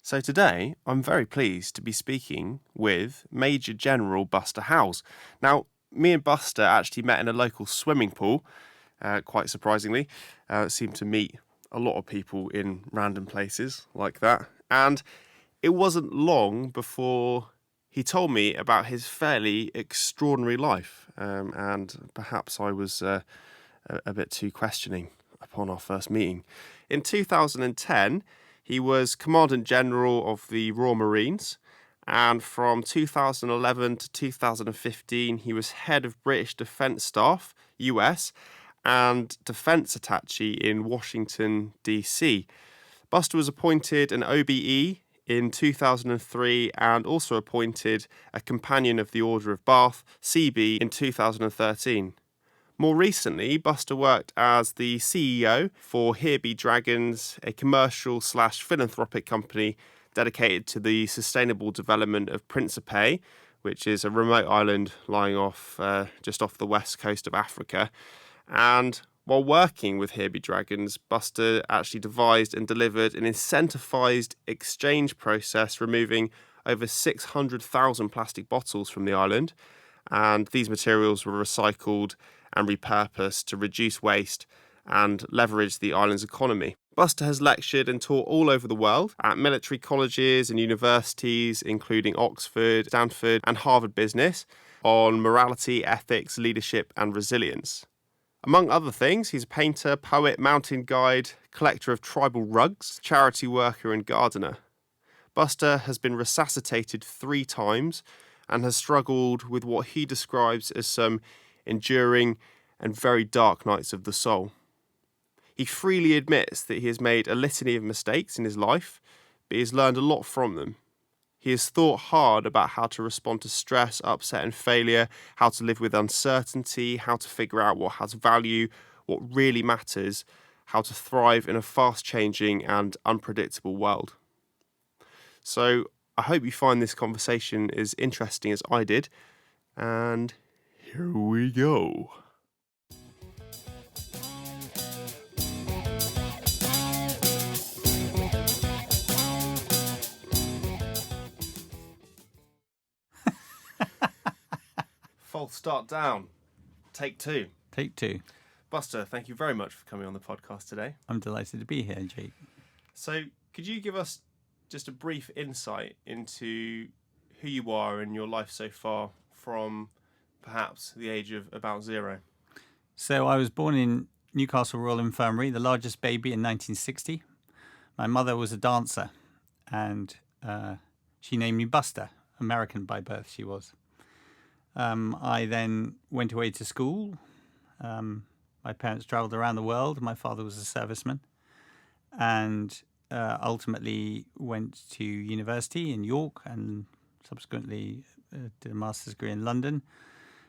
So today, I'm very pleased to be speaking with Major General Buster Howes. Now, me and Buster actually met in a local swimming pool, quite surprisingly. Seemed to meet a lot of people in random places like that. And it wasn't long before he told me about his fairly extraordinary life. And perhaps I was a bit too questioning upon our first meeting. In 2010, he was Commandant General of the Royal Marines, and from 2011 to 2015, he was Head of British Defence Staff, US, and Defence Attaché in Washington, DC. Buster was appointed an OBE in 2003 and also appointed a Companion of the Order of Bath, CB, in 2013. More recently, Buster worked as the CEO for Here Be Dragons, a commercial-philanthropic company dedicated to the sustainable development of Principe, which is a remote island lying just off the west coast of Africa. And while working with Here Be Dragons, Buster actually devised and delivered an incentivised exchange process, removing over 600,000 plastic bottles from the island. And these materials were recycled and repurposed to reduce waste and leverage the island's economy. Buster has lectured and taught all over the world at military colleges and universities, including Oxford, Stanford, and Harvard Business, on morality, ethics, leadership, and resilience. Among other things, he's a painter, poet, mountain guide, collector of tribal rugs, charity worker, and gardener. Buster has been resuscitated 3 times and has struggled with what he describes as some enduring and very dark nights of the soul. He freely admits that he has made a litany of mistakes in his life, but he has learned a lot from them. He has thought hard about how to respond to stress, upset and failure, how to live with uncertainty, how to figure out what has value, what really matters, how to thrive in a fast-changing and unpredictable world. So I hope you find this conversation as interesting as I did, and here we go. False start down. Take 2. Take 2. Buster, thank you very much for coming on the podcast today. I'm delighted to be here, Jake. So, could you give us just a brief insight into who you are and your life so far from perhaps the age of about 0? So I was born in Newcastle Royal Infirmary, the largest baby in 1960. My mother was a dancer, and she named me Buster, American by birth she was. I then went away to school. My parents travelled around the world. My father was a serviceman, and ultimately went to university in York and subsequently did a master's degree in London.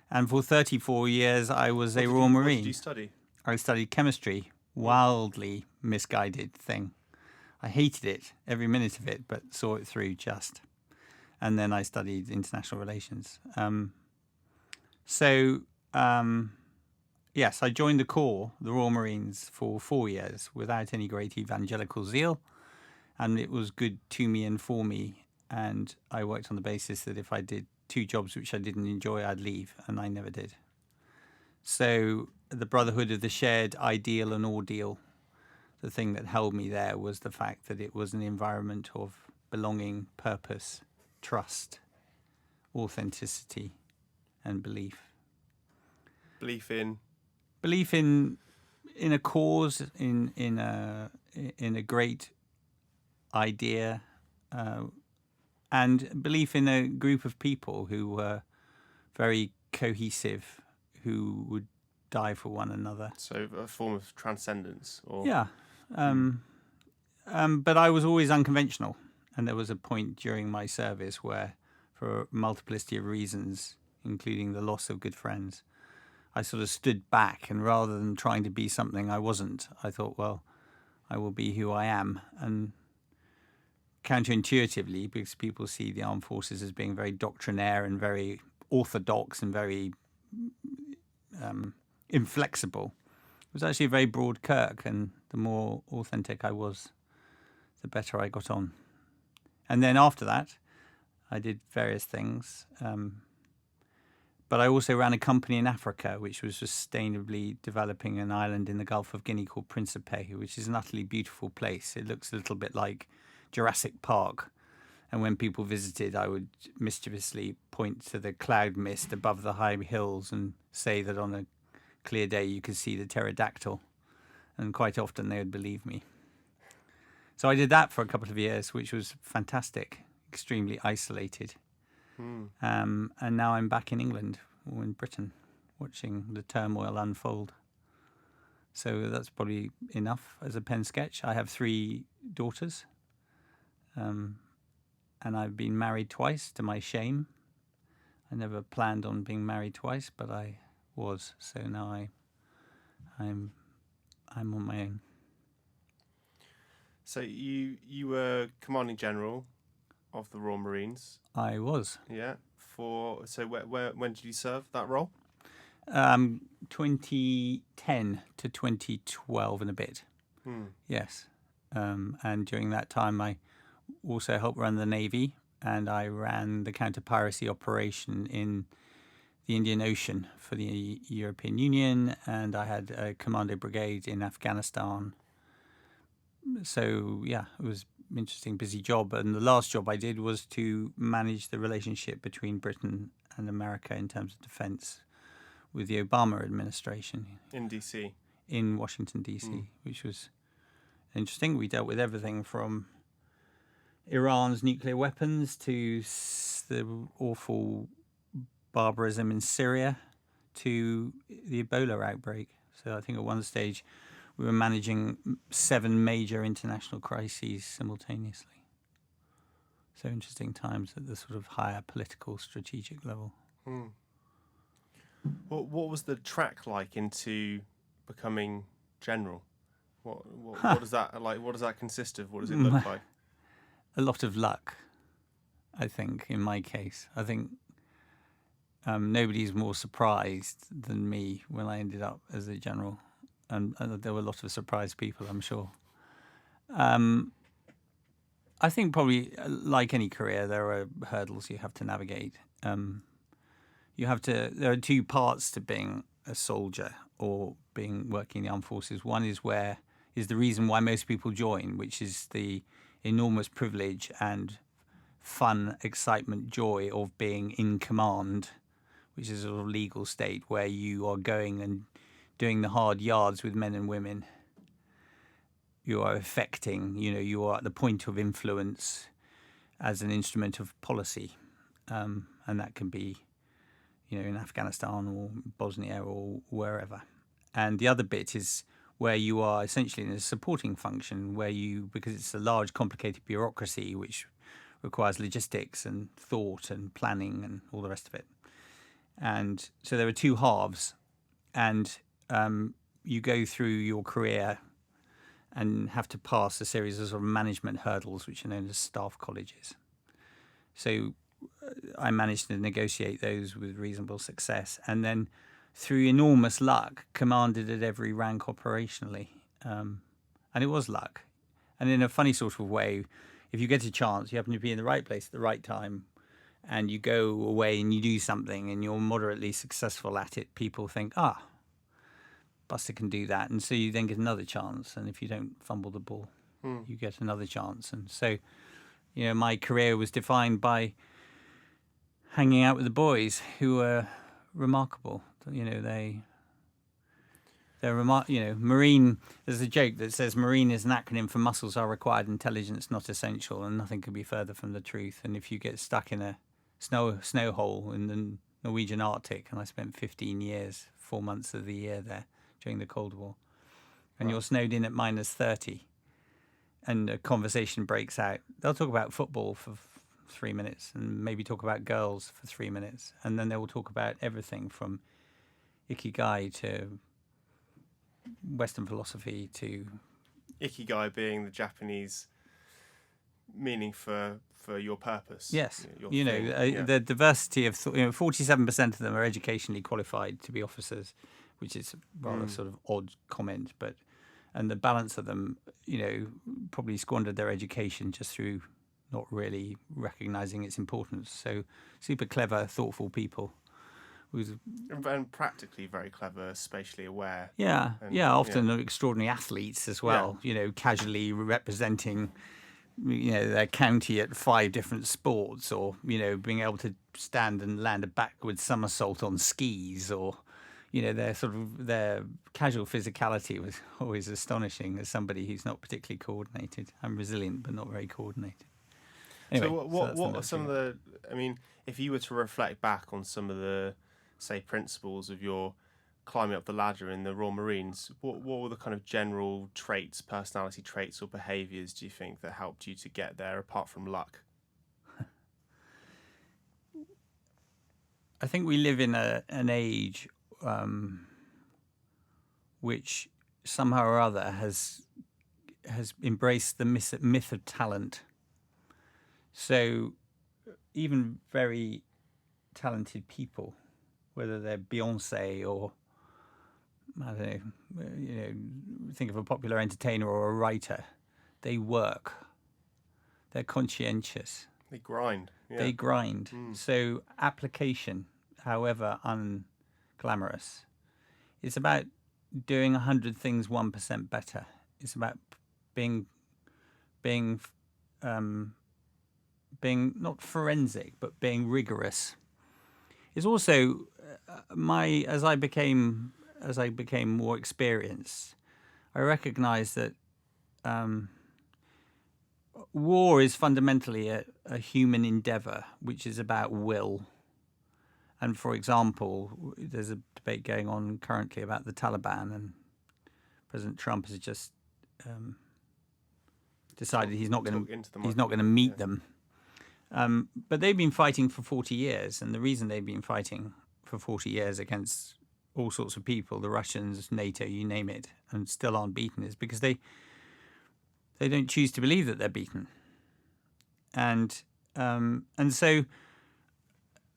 And for 34 years, I was a Royal Marine. What did you study? I studied chemistry, wildly misguided thing. I hated it, every minute of it, but saw it through just. And then I studied international relations. Yes, I joined the Corps, the Royal Marines, for 4 years without any great evangelical zeal. And it was good to me and for me. And I worked on the basis that if I did 2 jobs which I didn't enjoy, I'd leave. And I never did. So the brotherhood of the shared ideal and ordeal, the thing that held me there was the fact that it was an environment of belonging, purpose, trust, authenticity, and belief. Belief in? Belief in a cause, in a great idea, and belief in a group of people who were very cohesive, who would die for one another. So a form of transcendence? Or... Yeah. But I was always unconventional. And there was a point during my service where, for a multiplicity of reasons, including the loss of good friends, I sort of stood back, and rather than trying to be something I wasn't, I thought, well, I will be who I am. And counterintuitively, because people see the armed forces as being very doctrinaire and very orthodox and very inflexible, it was actually a very broad kirk, and the more authentic I was, the better I got on. And then after that, I did various things. But I also ran a company in Africa, which was sustainably developing an island in the Gulf of Guinea called Principe, which is an utterly beautiful place. It looks a little bit like Jurassic Park. And when people visited, I would mischievously point to the cloud mist above the high hills and say that on a clear day you could see the pterodactyl. And quite often they would believe me. So I did that for a couple of years, which was fantastic, extremely isolated. And now I'm back in England or in Britain watching the turmoil unfold. So that's probably enough as a pen sketch. I have 3 daughters, and I've been married twice to my shame. I never planned on being married twice, but I was. So now I'm on my own. So you were Commanding General of the Royal Marines. I was. Yeah. When did you serve that role? 2010 to 2012 and a bit. Yes. And during that time, I also helped run the Navy, and I ran the counter-piracy operation in the Indian Ocean for the European Union, and I had a commando brigade in Afghanistan. So, yeah, it was an interesting, busy job. And the last job I did was to manage the relationship between Britain and America in terms of defense with the Obama administration. In D.C.? In Washington, D.C., which was interesting. We dealt with everything from Iran's nuclear weapons to the awful barbarism in Syria to the Ebola outbreak. So I think at one stage we were managing 7 major international crises simultaneously. So interesting times at the sort of higher political strategic level. What was the track like into becoming general? What does that like? What does that consist of? What does it look like? A lot of luck, I think, in my case. I think nobody's more surprised than me when I ended up as a general. And there were a lot of surprised people, I'm sure. I think probably, like any career, there are hurdles you have to navigate. There are 2 parts to being a soldier or working in the armed forces. One is the reason why most people join, which is the enormous privilege and fun, excitement, joy of being in command, which is a sort of legal state where you are going and doing the hard yards with men and women. You are affecting, you are at the point of influence as an instrument of policy. And that can be, in Afghanistan or Bosnia or wherever. And the other bit is where you are essentially in a supporting function because it's a large, complicated bureaucracy which requires logistics and thought and planning and all the rest of it. And so there are 2 halves, and you go through your career and have to pass a series of sort of management hurdles, which are known as staff colleges. So I managed to negotiate those with reasonable success, and then through enormous luck, commanded at every rank operationally. And it was luck. And in a funny sort of way, if you get a chance, you happen to be in the right place at the right time, and you go away and you do something and you're moderately successful at it, people think, Buster can do that. And so you then get another chance. And if you don't fumble the ball, you get another chance. And so, my career was defined by hanging out with the boys who were remarkable. Marine, there's a joke that says Marine is an acronym for muscles are required, intelligence not essential, and nothing could be further from the truth. And if you get stuck in a snow hole in the Norwegian Arctic, and I spent 15 years, 4 months of the year there during the Cold War, and you're snowed in at -30, and a conversation breaks out, they'll talk about football for 3 minutes and maybe talk about girls for 3 minutes, and then they will talk about everything from Ikigai to Western philosophy to... Ikigai being the Japanese meaning for your purpose. Yes. Your the diversity of... 47% of them are educationally qualified to be officers, which is rather sort of odd comment, and the balance of them, probably squandered their education just through not really recognizing its importance. So super clever, thoughtful people. And practically very clever, spatially aware. Yeah, And, often extraordinary athletes as well, casually representing, their county at 5 different sports, or, being able to stand and land a backward somersault on skis, or, their casual physicality was always astonishing as somebody who's not particularly coordinated. I'm resilient, but not very coordinated. Anyway, so what are some of the, if you were to reflect back on some of the, say, principles of your climbing up the ladder in the Royal Marines, what were the kind of general traits, personality traits or behaviours do you think that helped you to get there, apart from luck? I think we live in an age which somehow or other has embraced the myth of talent. So even very talented people, whether they're Beyonce or, I don't know, think of a popular entertainer or a writer, they work. They're conscientious. They grind. Yeah. They grind. So application, however unglamorous, it's about doing 100 things 1% better. It's about being not forensic, but being rigorous. It's also as I became more experienced, I recognized that war is fundamentally a human endeavor, which is about will. And for example, there's a debate going on currently about the Taliban, and President Trump has just decided he's not going to meet them. But they've been fighting for 40 years, and the reason they've been fighting for 40 years against all sorts of people, the Russians, NATO, you name it, and still aren't beaten, is because they don't choose to believe that they're beaten. And so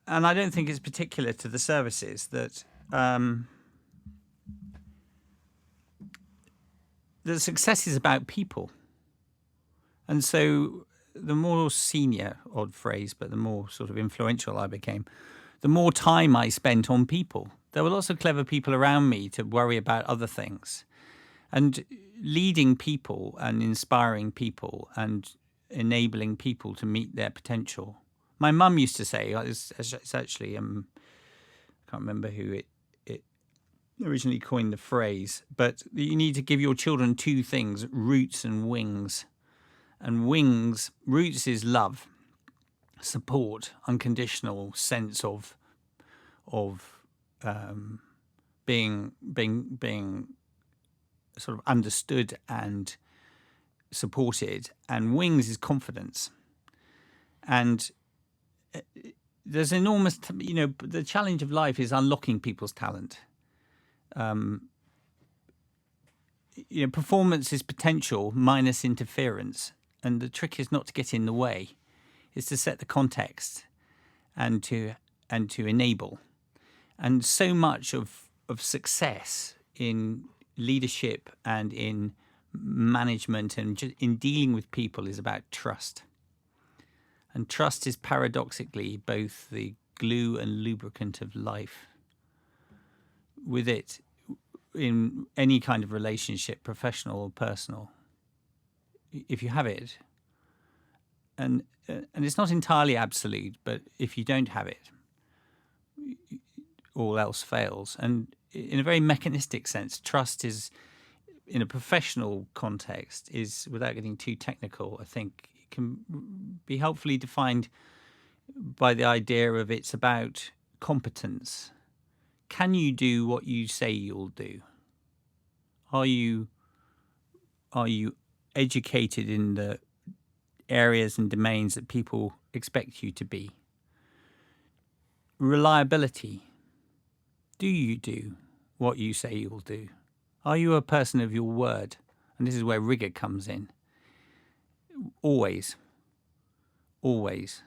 I don't think it's particular to the services that the success is about people. And so the more senior, odd phrase, but the more sort of influential I became, the more time I spent on people. There were lots of clever people around me to worry about other things. And leading people and inspiring people and enabling people to meet their potential. My mum used to say, it's actually, I can't remember who it originally coined the phrase, but you need to give your children 2 things, roots and wings. And roots is love, support, unconditional sense of being sort of understood and supported, and wings is confidence. And there's enormous, the challenge of life is unlocking people's talent. Performance is potential minus interference. And the trick is not to get in the way. It's to set the context and to enable. And so much of success in leadership and in management and in dealing with people is about trust. And trust is paradoxically both the glue and lubricant of life. With it, in any kind of relationship, professional or personal, if you have it, and it's not entirely absolute, but if you don't have it, all else fails. And in a very mechanistic sense, trust is, in a professional context, is, without getting too technical, I think it can be helpfully defined by the idea of it's about competence. Can you do what you say you'll do? Are you educated in the areas and domains that people expect you to be? Reliability. Do you do what you say you'll do? Are you a person of your word? And this is where rigor comes in. Always. Always.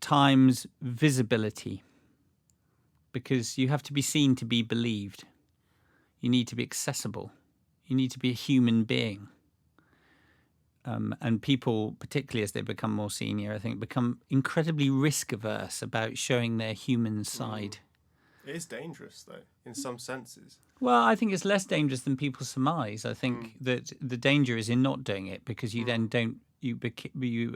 Times visibility. Because you have to be seen to be believed. You need to be accessible. You need to be a human being. And people, particularly as they become more senior, I think, become incredibly risk averse about showing their human side. It is dangerous, though, in some senses. Well, I think it's less dangerous than people surmise. I think that the danger is in not doing it, because you then don't. You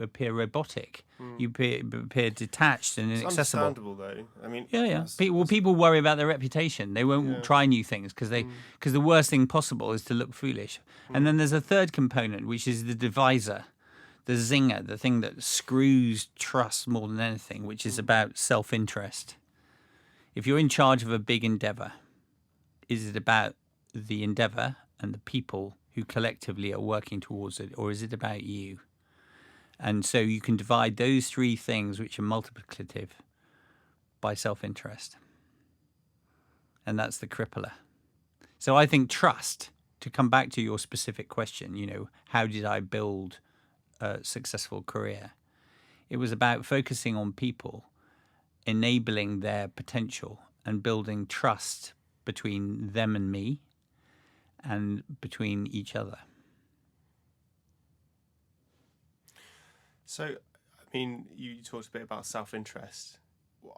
appear robotic. You appear detached and It's inaccessible. understandable, though. I mean, Yeah. People worry about their reputation. They won't try new things because the worst thing possible is to look foolish. And then there's a third component, which is the divisor, the zinger, the thing that screws trust more than anything, which is about self-interest. If you're in charge of a big endeavor, is it about the endeavor and the people who collectively are working towards it, or is it about you? And so you can divide those three things, which are multiplicative, by self-interest. And that's the crippler. So I think trust, to come back to your specific question, how did I build a successful career? It was about focusing on people, enabling their potential, and building trust between them and me and between each other. So, I mean, you talked a bit about self-interest.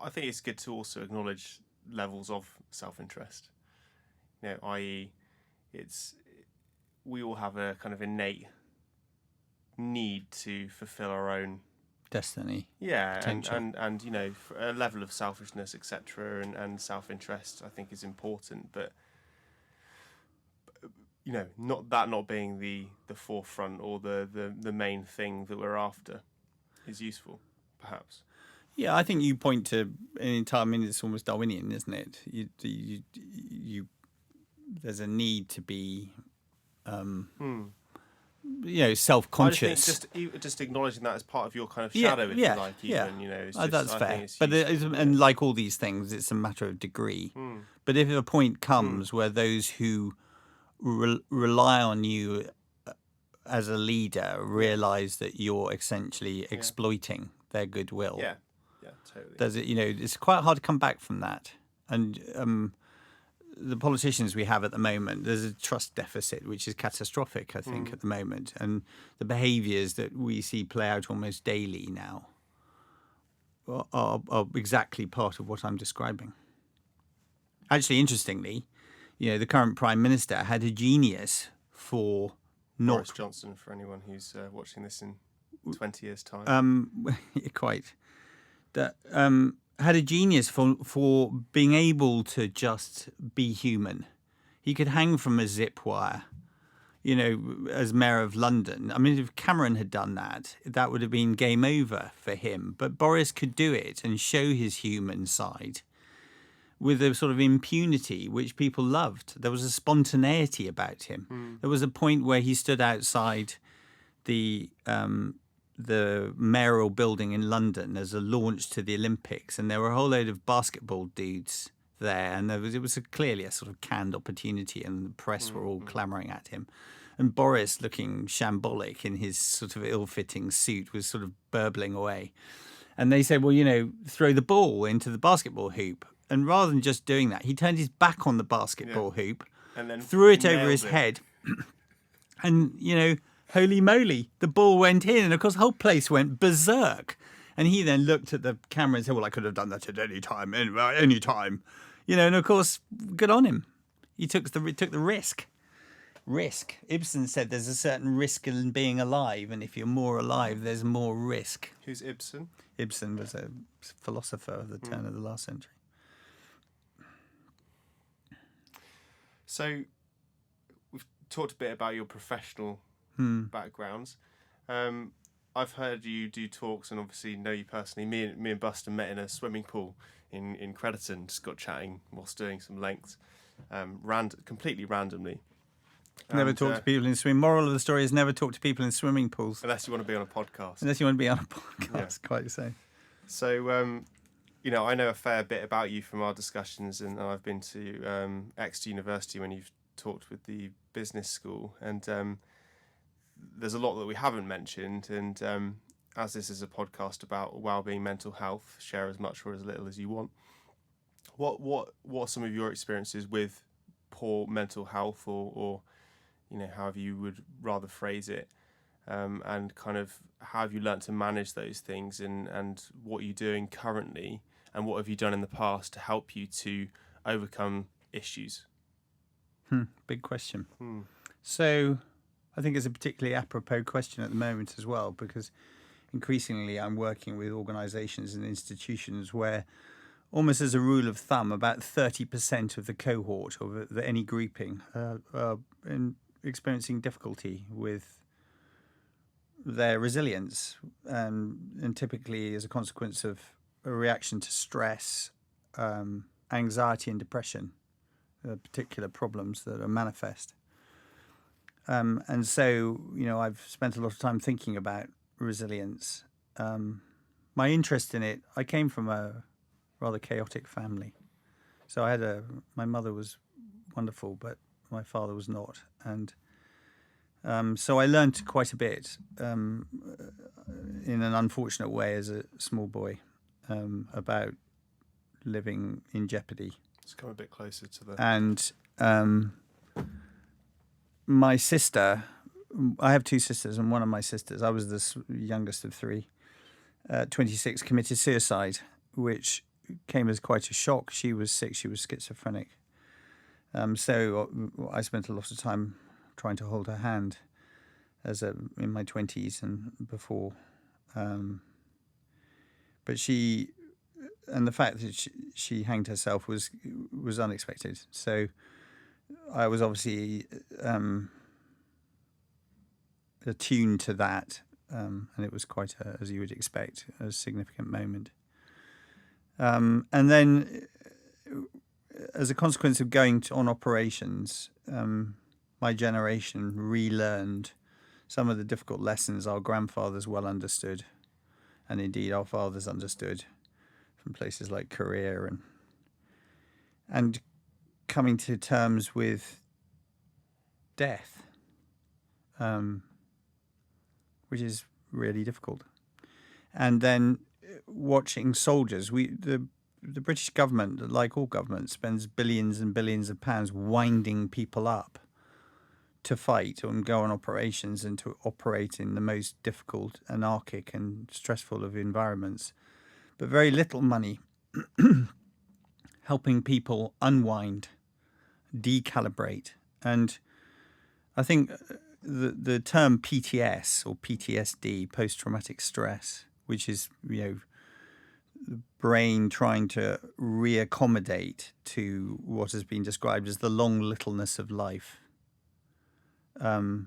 I think it's good to also acknowledge levels of self-interest. I.e., we all have a kind of innate need to fulfill our own destiny. Yeah, potential. and a level of selfishness, etc., and self-interest, I think, is important. But not being the forefront or the main thing that we're after is useful, perhaps. Yeah, I think you point to an entire. I mean, it's almost Darwinian, isn't it? You there's a need to be, self-conscious. I think just acknowledging that as part of your kind of shadow, if you like, even. It's just, that's I fair. think it's But useful, and like all these things, it's a matter of degree. But if a point comes where those who rely on you as a leader realize that you're essentially exploiting their goodwill. Yeah, totally. Does it? It's quite hard to come back from that. And the politicians we have at the moment, there's a trust deficit which is catastrophic, I think, at the moment. And the behaviours that we see play out almost daily now are exactly part of what I'm describing. Actually, interestingly, the current Prime Minister had a genius for Boris Johnson, for anyone who's watching this in 20 years' time. Quite. That had a genius for being able to just be human. He could hang from a zip wire, as Mayor of London. I mean, if Cameron had done that, that would have been game over for him. But Boris could do it and show his human side with a sort of impunity which people loved. There was a spontaneity about him. There was a point where he stood outside the mayoral building in London as a launch to the Olympics, and there were a whole load of basketball dudes there, and it was clearly a sort of canned opportunity, and the press were all clamouring at him. And Boris, looking shambolic in his sort of ill-fitting suit, was sort of burbling away. And they said, well, throw the ball into the basketball hoop. And rather than just doing that, he turned his back on the basketball hoop, and then threw it over his head, and, holy moly, the ball went in. And, of course, the whole place went berserk. And he then looked at the camera and said, well, I could have done that at any time, any time. And, of course, good on him. He took the risk. Risk. Ibsen said there's a certain risk in being alive, and if you're more alive, there's more risk. Who's Ibsen? Ibsen was a philosopher of the turn of the last century. So we've talked a bit about your professional backgrounds. I've heard you do talks and obviously know you personally. Me and Buster met in a swimming pool in Crediton, just got chatting whilst doing some lengths, completely randomly. Never talk to people in swimming. Moral of the story is never talk to people in swimming pools. Unless you want to be on a podcast. Quite the same. So, I know a fair bit about you from our discussions, and I've been to Exeter University when you've talked with the business school, and there's a lot that we haven't mentioned, and as this is a podcast about wellbeing, mental health, share as much or as little as you want. What are some of your experiences with poor mental health, or however you would rather phrase it, and kind of how have you learnt to manage those things, and what are you doing currently, and what have you done in the past to help you to overcome issues? Big question. So I think it's a particularly apropos question at the moment as well, because increasingly I'm working with organisations and institutions where, almost as a rule of thumb, about 30% of the cohort of any grouping are experiencing difficulty with their resilience, and typically as a consequence of a reaction to stress, anxiety and depression, particular problems that are manifest. And so, I've spent a lot of time thinking about resilience. My interest in it, I came from a rather chaotic family. So my mother was wonderful, but my father was not. And so I learned quite a bit in an unfortunate way as a small boy about living in jeopardy. Let's come a bit closer to that. And my sister, I have two sisters, and one of my sisters, I was the youngest of three, 26, committed suicide, which came as quite a shock. She was sick, she was schizophrenic. So I spent a lot of time trying to hold her hand in my 20s and before. But the fact that she hanged herself was unexpected. So I was obviously attuned to that, and it was quite, as you would expect, a significant moment. And then, as a consequence of going on operations, my generation relearned some of the difficult lessons our grandfathers well understood, and indeed our fathers understood from places like Korea, and coming to terms with death, which is really difficult. And then watching soldiers, the British government, like all governments, spends billions and billions of pounds winding people up to fight and go on operations and to operate in the most difficult, anarchic and stressful of environments, but very little money helping people unwind, decalibrate. And I think the term PTS or PTSD, post-traumatic stress, which is, the brain trying to reaccommodate to what has been described as the long littleness of life, has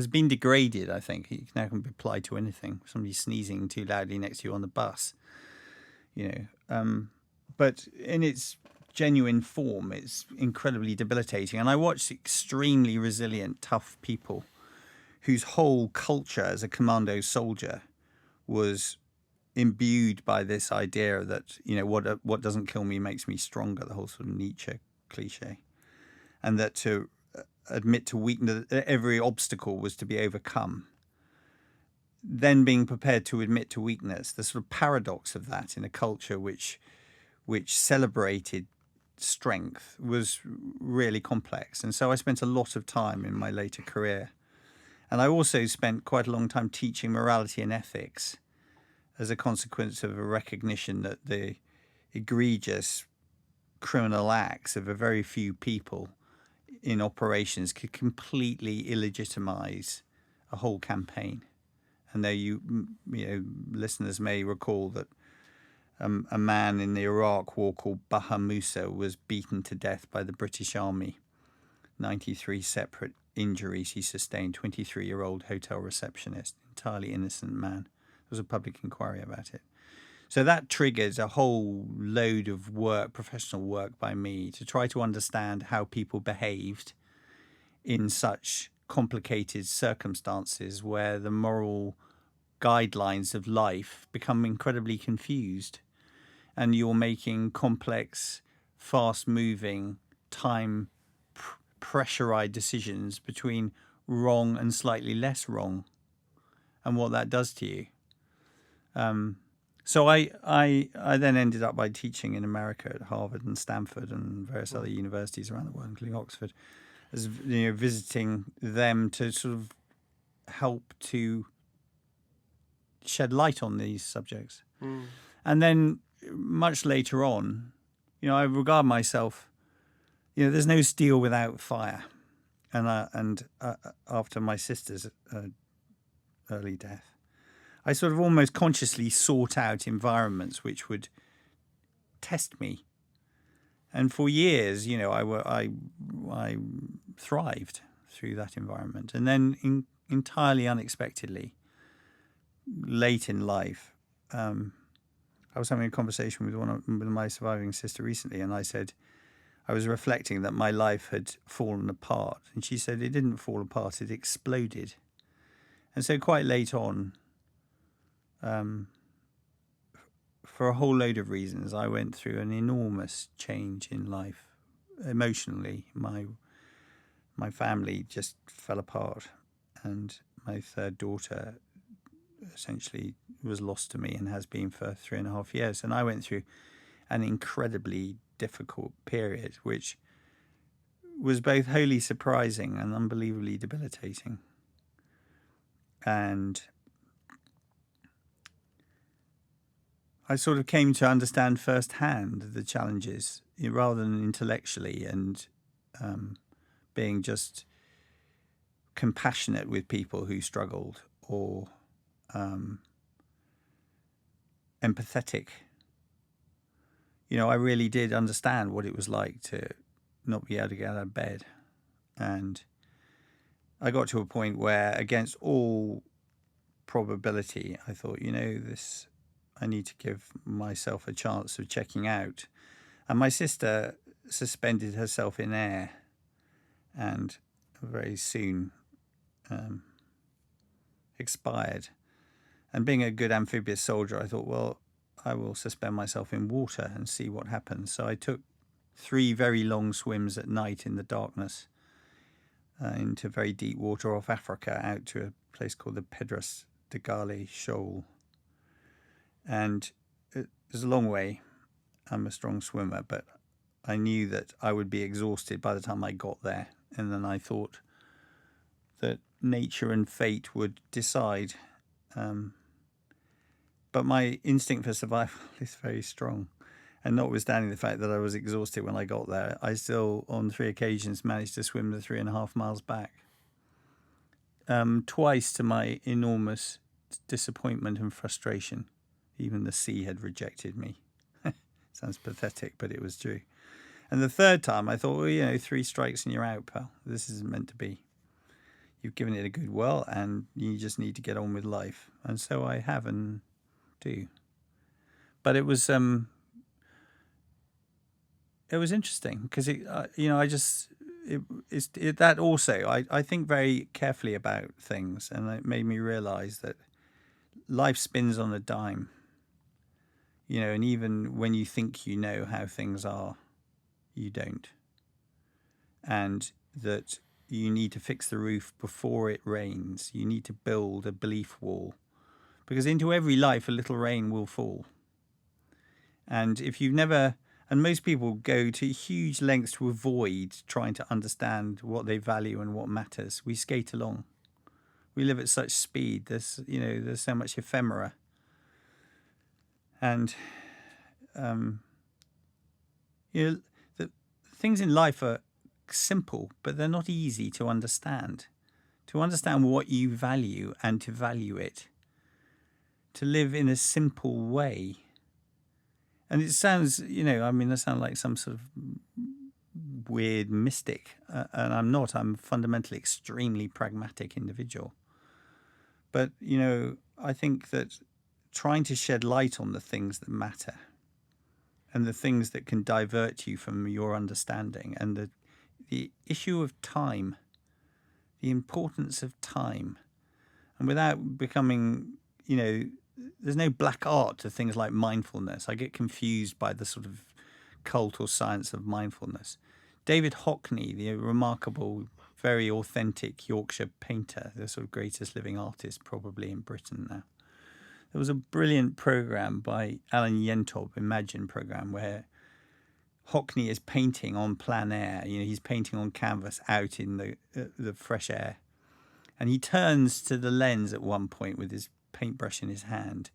been degraded, I think. It now can be applied to anything. Somebody sneezing too loudly next to you on the bus, But in its genuine form, it's incredibly debilitating. And I watched extremely resilient, tough people whose whole culture as a commando soldier was imbued by this idea that, what doesn't kill me makes me stronger, the whole sort of Nietzsche cliche. And that to admit to weakness, every obstacle was to be overcome. Then being prepared to admit to weakness, the sort of paradox of that in a culture which celebrated strength was really complex. And so I spent a lot of time in my later career. And I also spent quite a long time teaching morality and ethics as a consequence of a recognition that the egregious criminal acts of a very few people in operations could completely illegitimize a whole campaign. And though listeners may recall that a man in the Iraq war called Baha Musa was beaten to death by the British Army. 93 separate injuries he sustained, 23-year-old hotel receptionist, entirely innocent man. There was a public inquiry about it. So that triggers a whole load of work, professional work by me, to try to understand how people behaved in such complicated circumstances where the moral guidelines of life become incredibly confused, and you're making complex, fast-moving, pressurized decisions between wrong and slightly less wrong, and what that does to you. So I then ended up by teaching in America at Harvard and Stanford and various other universities around the world, including Oxford, as visiting them to sort of help to shed light on these subjects. And then much later on, I regard myself, there's no steel without fire. And after my sister's early death, I sort of almost consciously sought out environments which would test me. And for years, I thrived through that environment. And then entirely unexpectedly, late in life, I was having a conversation with my surviving sister recently, and I said, I was reflecting that my life had fallen apart. And she said, it didn't fall apart, it exploded. And so quite late on, for a whole load of reasons, I went through an enormous change in life. Emotionally, my family just fell apart, and my third daughter essentially was lost to me and has been for 3.5 years. And I went through an incredibly difficult period, which was both wholly surprising and unbelievably debilitating. And I sort of came to understand firsthand the challenges, rather than intellectually, and being just compassionate with people who struggled, or empathetic. I really did understand what it was like to not be able to get out of bed. And I got to a point where, against all probability, I thought, I need to give myself a chance of checking out. And my sister suspended herself in air and very soon expired. And being a good amphibious soldier, I thought, well, I will suspend myself in water and see what happens. So I took 3 very long swims at night in the darkness into very deep water off Africa, out to a place called the Pedras de Gale Shoal. And it was a long way. I'm a strong swimmer, but I knew that I would be exhausted by the time I got there. And then I thought that nature and fate would decide. But my instinct for survival is very strong. And notwithstanding the fact that I was exhausted when I got there, I still, on 3 occasions, managed to swim the 3.5 miles back. Twice, to my enormous disappointment and frustration. Even the sea had rejected me. Sounds pathetic, but it was true. And the third time, I thought, well, 3 strikes and you're out, pal. This isn't meant to be. You've given it a good whirl, and you just need to get on with life. And so I have and do. But it was interesting because that also, I think very carefully about things, and it made me realize that life spins on a dime. And even when you think you know how things are, you don't. And that you need to fix the roof before it rains. You need to build a belief wall. Because into every life, a little rain will fall. And if you've never... And most people go to huge lengths to avoid trying to understand what they value and what matters. We skate along. We live at such speed. There's so much ephemera. And, the things in life are simple, but they're not easy to understand. To understand what you value and to value it. To live in a simple way. And it sounds, I sound like some sort of weird mystic. And I'm not. I'm fundamentally extremely pragmatic individual. But, I think that trying to shed light on the things that matter and the things that can divert you from your understanding, and the issue of time, the importance of time, and without becoming, there's no black art to things like mindfulness. I get confused by the sort of cult or science of mindfulness. David Hockney, the remarkable, very authentic Yorkshire painter, the sort of greatest living artist probably in Britain now. There was a brilliant program by Alan Yentob, Imagine program, where Hockney is painting on plein air. He's painting on canvas out in the fresh air. And he turns to the lens at one point with his paintbrush in his hand.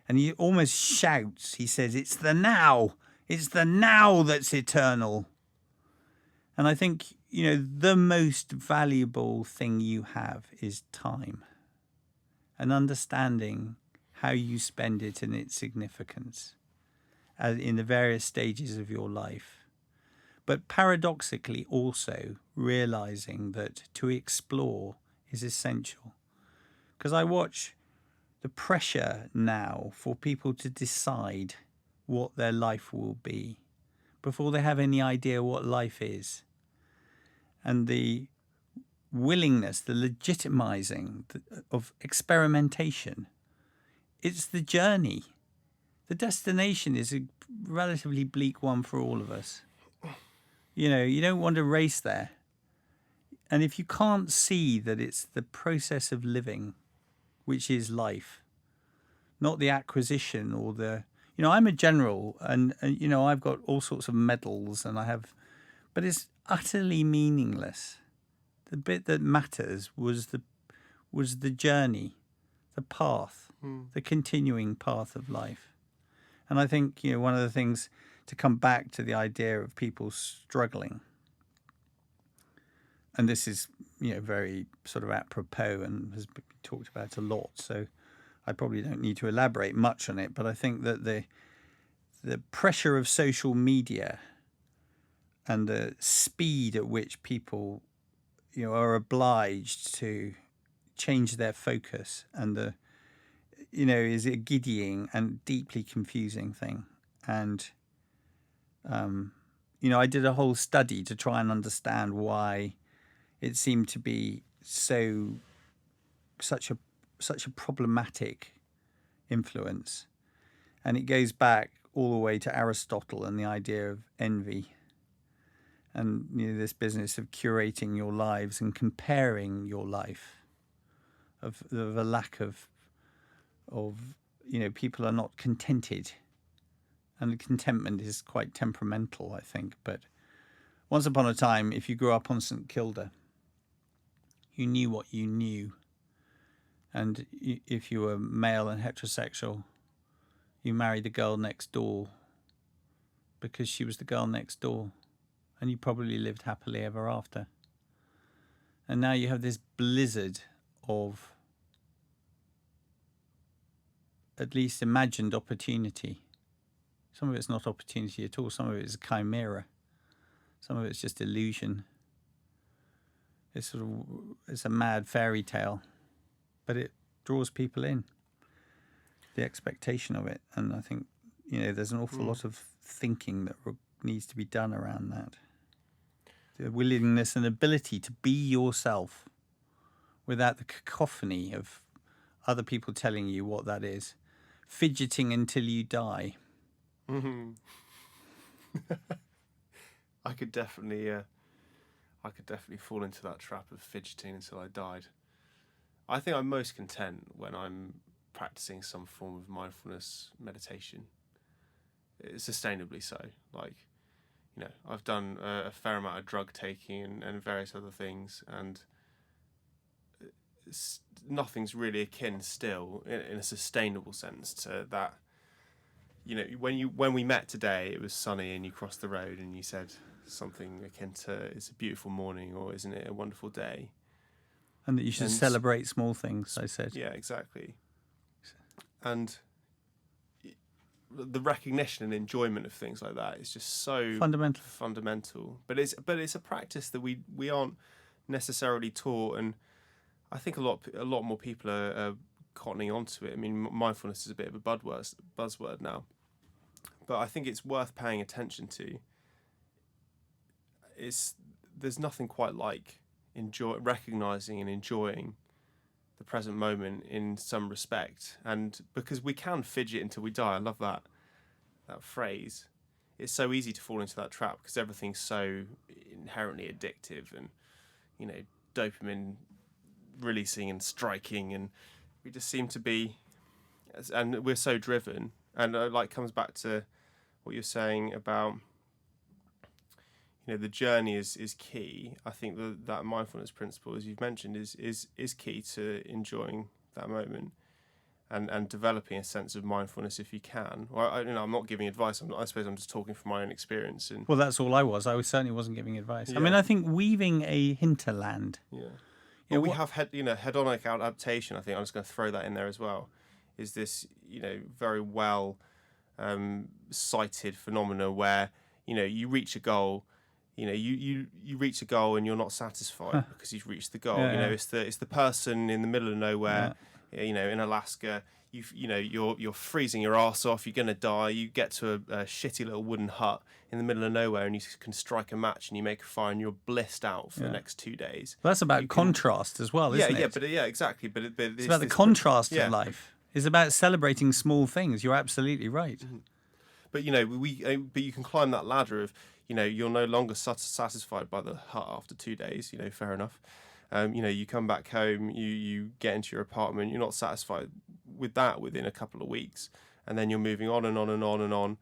And he almost shouts. He says, "It's the now. It's the now that's eternal." And I think, the most valuable thing you have is time. And understanding how you spend it and its significance in the various stages of your life. But paradoxically also realizing that to explore is essential. Because I watch the pressure now for people to decide what their life will be before they have any idea what life is. And the willingness, the legitimizing of experimentation. It's the journey. The destination is a relatively bleak one for all of us. You don't want to race there. And if you can't see that it's the process of living, which is life, not the acquisition or I'm a general and I've got all sorts of medals but it's utterly meaningless. The bit that matters was the journey, the path, the continuing path of life. And I think, one of the things to come back to the idea of people struggling, and this is, very sort of apropos and has been talked about a lot, so I probably don't need to elaborate much on it, but I think that the pressure of social media and the speed at which people, are obliged to change their focus and is a giddying and deeply confusing thing. And, I did a whole study to try and understand why it seemed to be such a problematic influence. And it goes back all the way to Aristotle and the idea of envy. And this business of curating your lives and comparing your life, of a lack of people are not contented, and the contentment is quite temperamental, I think. But once upon a time, if you grew up on St Kilda, you knew what you knew, and if you were male and heterosexual, you married the girl next door because she was the girl next door. And you probably lived happily ever after. And now you have this blizzard of at least imagined opportunity. Some of it's not opportunity at all. Some of it is a chimera. Some of it's just illusion. It's a mad fairy tale, but it draws people in. The expectation of it, and I think there's an awful lot of thinking that needs to be done around that. The willingness and ability to be yourself without the cacophony of other people telling you what that is. Fidgeting until you die. Mm-hmm. I could definitely fall into that trap of fidgeting until I died. I think I'm most content when I'm practicing some form of mindfulness meditation. Sustainably so. I've done a fair amount of drug taking and various other things, and nothing's really akin still in a sustainable sense to that. When we met today, it was sunny and you crossed the road and you said something akin to "It's a beautiful morning" or "Isn't it a wonderful day?" And that you should celebrate small things, I said. Yeah, exactly. And the recognition and enjoyment of things like that is just so fundamental. But it's a practice that we aren't necessarily taught, and I think a lot more people are cottoning onto it. I mean, mindfulness is a bit of a buzzword now, but I think it's worth paying attention to. There's nothing quite like recognizing and enjoying the present moment in some respect, and because we can fidget until we die. I love that phrase. It's so easy to fall into that trap because everything's so inherently addictive, and dopamine releasing and striking, and we just seem to be, and we're so driven. And comes back to what you're saying about the journey is key. I think that mindfulness principle, as you've mentioned, is key to enjoying that moment and developing a sense of mindfulness if you can. Well, I'm not giving advice. I suppose I'm just talking from my own experience. And Well, that's all I was. I certainly wasn't giving advice. Yeah. I mean, I think weaving a hinterland. yeah, but we have hedonic adaptation. I think I'm just going to throw that in there as well. Is this very well cited phenomena where you reach a goal. You reach a goal and you're not satisfied because you've reached the goal. Yeah. It's the person in the middle of nowhere, in Alaska. You're freezing your arse off. You're gonna die. You get to a shitty little wooden hut in the middle of nowhere, and you can strike a match and you make a fire, and you're blissed out for the next 2 days. Well, that's about contrast as well, isn't it? Exactly. But it's about the contrast of life. It's about celebrating small things. You're absolutely right. Mm-hmm. But but you can climb that ladder of. You're no longer satisfied by the hut after 2 days. Fair enough. You come back home, you get into your apartment. You're not satisfied with that within a couple of weeks, and then you're moving on and on and on and on,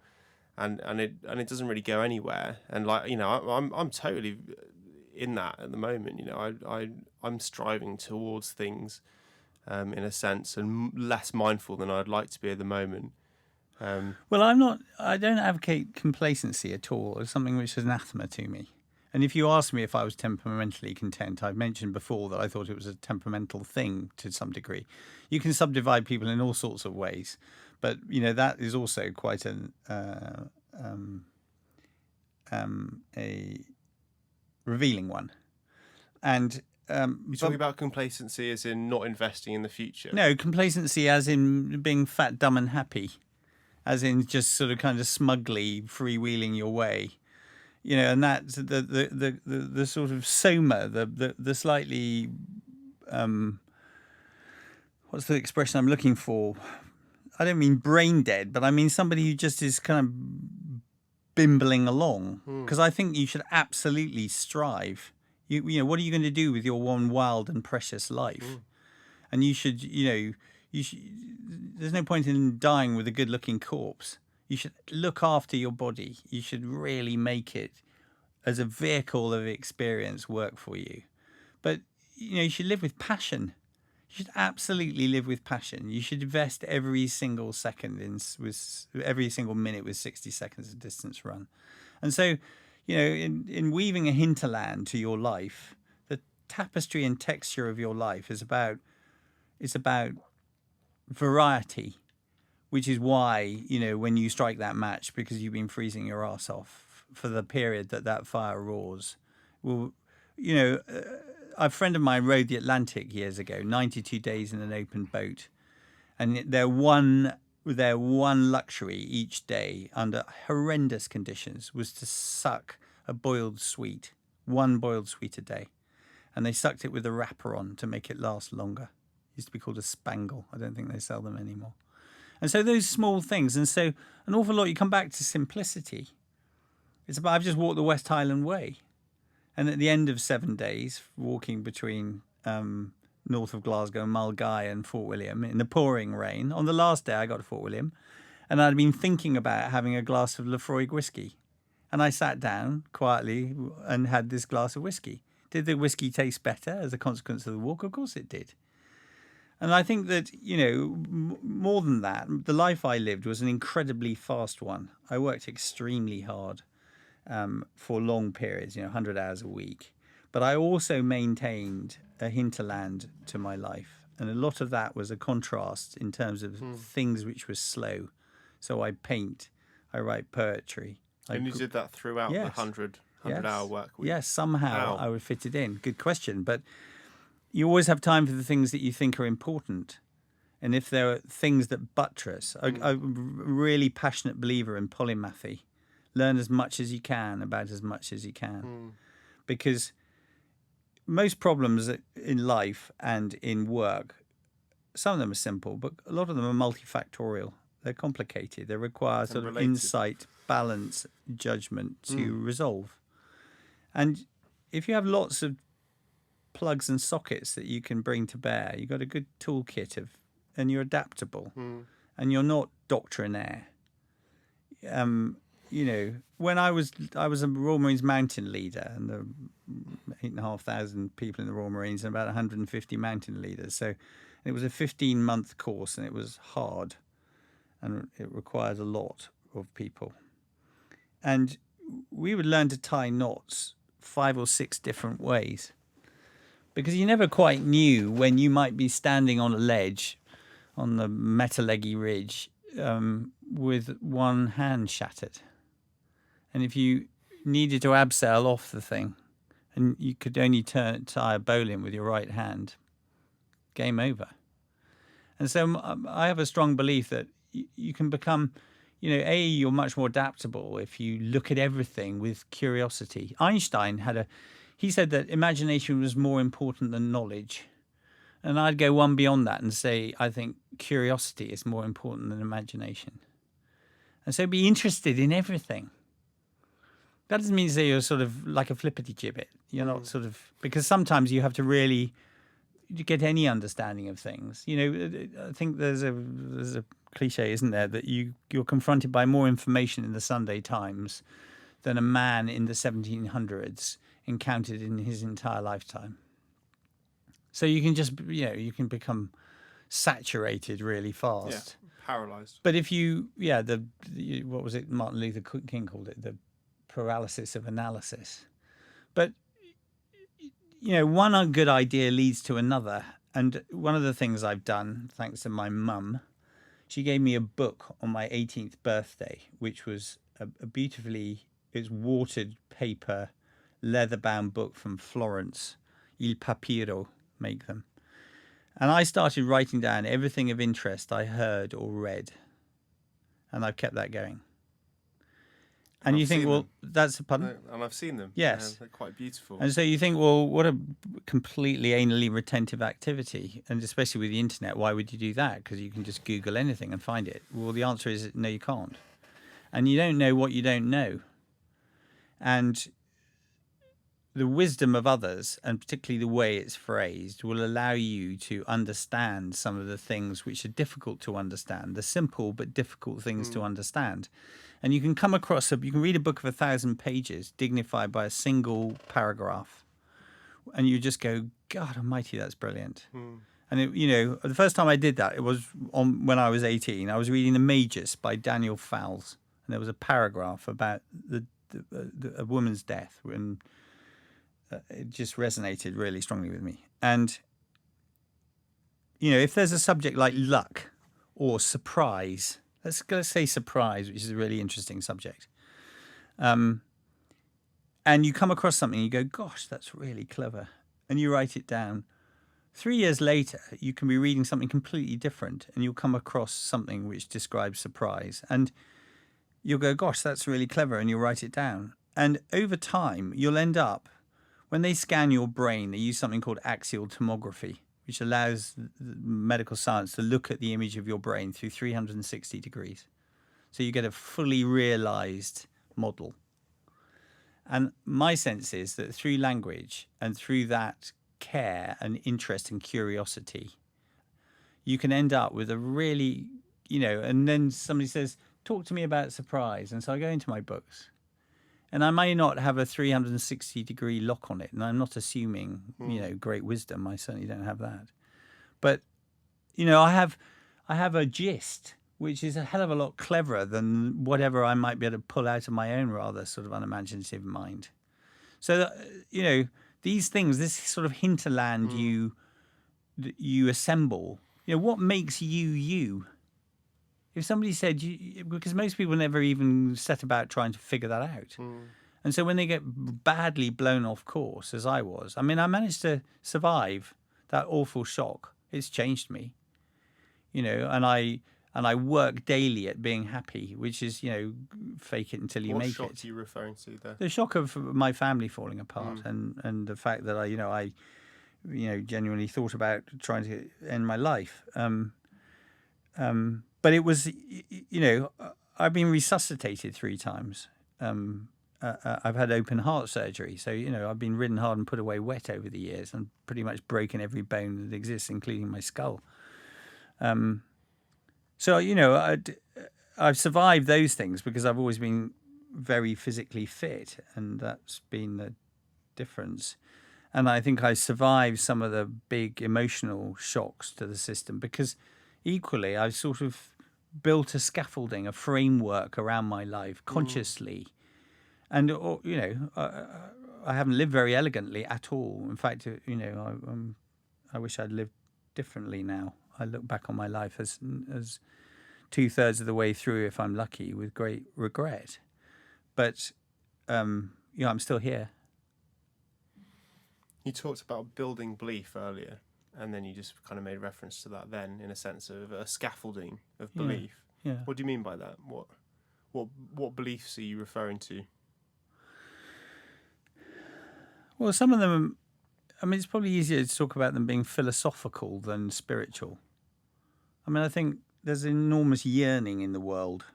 and it doesn't really go anywhere. And I'm totally in that at the moment. I'm striving towards things, in a sense, and less mindful than I'd like to be at the moment. Well, I don't advocate complacency at all. It's something which is anathema to me. And if you ask me if I was temperamentally content, I've mentioned before that I thought it was a temperamental thing to some degree. You can subdivide people in all sorts of ways, but that is also quite a revealing one. And you're talking about complacency as in not investing in the future? No, complacency as in being fat, dumb, and happy. As in just sort of kind of smugly freewheeling your way, and that's the sort of soma, the slightly, what's the expression I'm looking for? I don't mean brain dead, but I mean somebody who just is kind of bimbling along. Because I think you should absolutely strive. What are you going to do with your one wild and precious life? And you should, there's no point in dying with a good-looking corpse. You should look after your body. You should really make it as a vehicle of experience work for you. But, you should live with passion. You should absolutely live with passion. You should invest every single second every single minute with 60 seconds of distance run. And so, in weaving a hinterland to your life, the tapestry and texture of your life is about variety, which is why, when you strike that match because you've been freezing your ass off for the period that fire roars. Well, a friend of mine rode the Atlantic years ago, 92 days in an open boat. And their one luxury each day under horrendous conditions was to suck a boiled sweet, one boiled sweet a day. And they sucked it with a wrapper on to make it last longer. Used to be called a spangle. I don't think they sell them anymore. And so those small things. And so an awful lot, you come back to simplicity. It's about, I've just walked the West Highland Way. And at the end of 7 days, walking between north of Glasgow, Mulgai and Fort William in the pouring rain, on the last day I got to Fort William, and I'd been thinking about having a glass of Lefroy whiskey. And I sat down quietly and had this glass of whiskey. Did the whiskey taste better as a consequence of the walk? Of course it did. And I think that, more than that, the life I lived was an incredibly fast one. I worked extremely hard for long periods, 100 hours a week. But I also maintained a hinterland to my life. And a lot of that was a contrast in terms of things which were slow. So I paint, I write poetry. And you did that throughout the 100-hour work week? Yes, somehow I would fit it in. Good question. But you always have time for the things that you think are important. And if there are things that buttress, I'm a really passionate believer in polymathy. Learn as much as you can about as much as you can. Because most problems in life and in work, some of them are simple, but a lot of them are multifactorial. They're complicated. They require sort of insight, balance, judgment to resolve. And if you have lots of plugs and sockets that you can bring to bear, you've got a good toolkit and you're adaptable and you're not doctrinaire. when I was a Royal Marines mountain leader, and the 8,500 people in the Royal Marines and about 150 mountain leaders. So it was a 15-month course, and it was hard, and it required a lot of people. And we would learn to tie knots 5 or 6 different ways, because you never quite knew when you might be standing on a ledge on the Metaleggy Ridge with one hand shattered. And if you needed to abseil off the thing and you could only tie a bowline with your right hand, game over. And so I have a strong belief that you can become, you're much more adaptable if you look at everything with curiosity. Einstein he said that imagination was more important than knowledge. And I'd go one beyond that and say, I think curiosity is more important than imagination. And so be interested in everything. That doesn't mean to say you're sort of like a flippity gibbet. You're not sort of, because sometimes you have to really get any understanding of things. I think there's a cliche, isn't there, that you're confronted by more information in the Sunday Times than a man in the 1700s encountered in his entire lifetime. So you can just, you can become saturated really fast. Yeah, paralyzed. But if what was it Martin Luther King called it? The paralysis of analysis. But, one good idea leads to another. And one of the things I've done, thanks to my mum, she gave me a book on my 18th birthday, which was it's watered paper, leather-bound book from Florence. Il Papiro make them. And I started writing down everything of interest I heard or read. And I've kept that going. And you think, well, that's a pardon? No, and I've seen them. Yes. They're quite beautiful. And so you think, well, what a completely anally retentive activity. And especially with the internet, why would you do that? Because you can just Google anything and find it. Well, the answer is no, you can't. And you don't know what you don't know. And the wisdom of others, and particularly the way it's phrased, will allow you to understand some of the things which are difficult to understand, the simple but difficult things to understand. And you can come across you can read a book of 1,000 pages dignified by a single paragraph, and you just go, God Almighty, that's brilliant. And the first time I did that, it was when I was 18. I was reading The Magus by Daniel Fowles, and there was a paragraph about a woman's death, and it just resonated really strongly with me. And if there's a subject like luck or surprise. Let's say surprise, which is a really interesting subject. And you come across something, you go, gosh, that's really clever. And you write it down. 3 years later, you can be reading something completely different, and you'll come across something which describes surprise. And you'll go, gosh, that's really clever, and you'll write it down. And over time, you'll end up, when they scan your brain, they use something called axial tomography, which allows medical science to look at the image of your brain through 360 degrees. So you get a fully realized model. And my sense is that through language and through that care and interest and curiosity, you can end up with a really, and then somebody says, talk to me about surprise. And so I go into my books. And I may not have a 360-degree lock on it, and I'm not assuming, great wisdom. I certainly don't have that. But, I have a gist, which is a hell of a lot cleverer than whatever I might be able to pull out of my own rather sort of unimaginative mind. So, these things, this sort of hinterland you assemble, what makes you you? If somebody said, because most people never even set about trying to figure that out. And so when they get badly blown off course, as I was, I managed to survive that awful shock. It's changed me, and I work daily at being happy, which is, fake it until you make it. What shock are you referring to there? The shock of my family falling apart and the fact that I genuinely thought about trying to end my life. But it was, I've been resuscitated 3 times. I've had open heart surgery. So, I've been ridden hard and put away wet over the years and pretty much broken every bone that exists, including my skull. So, I've survived those things because I've always been very physically fit, and that's been the difference. And I think I survived some of the big emotional shocks to the system because equally I sort of built a scaffolding, a framework around my life consciously. And, I haven't lived very elegantly at all. In fact, I wish I'd lived differently now. I look back on my life as 2/3 of the way through, if I'm lucky, with great regret. But, I'm still here. You talked about building belief earlier, and then you just kind of made reference to that then, in a sense of a scaffolding of belief. Yeah. What do you mean by that? What beliefs are you referring to? Well, some of them, it's probably easier to talk about them being philosophical than spiritual. I think there's enormous yearning in the world.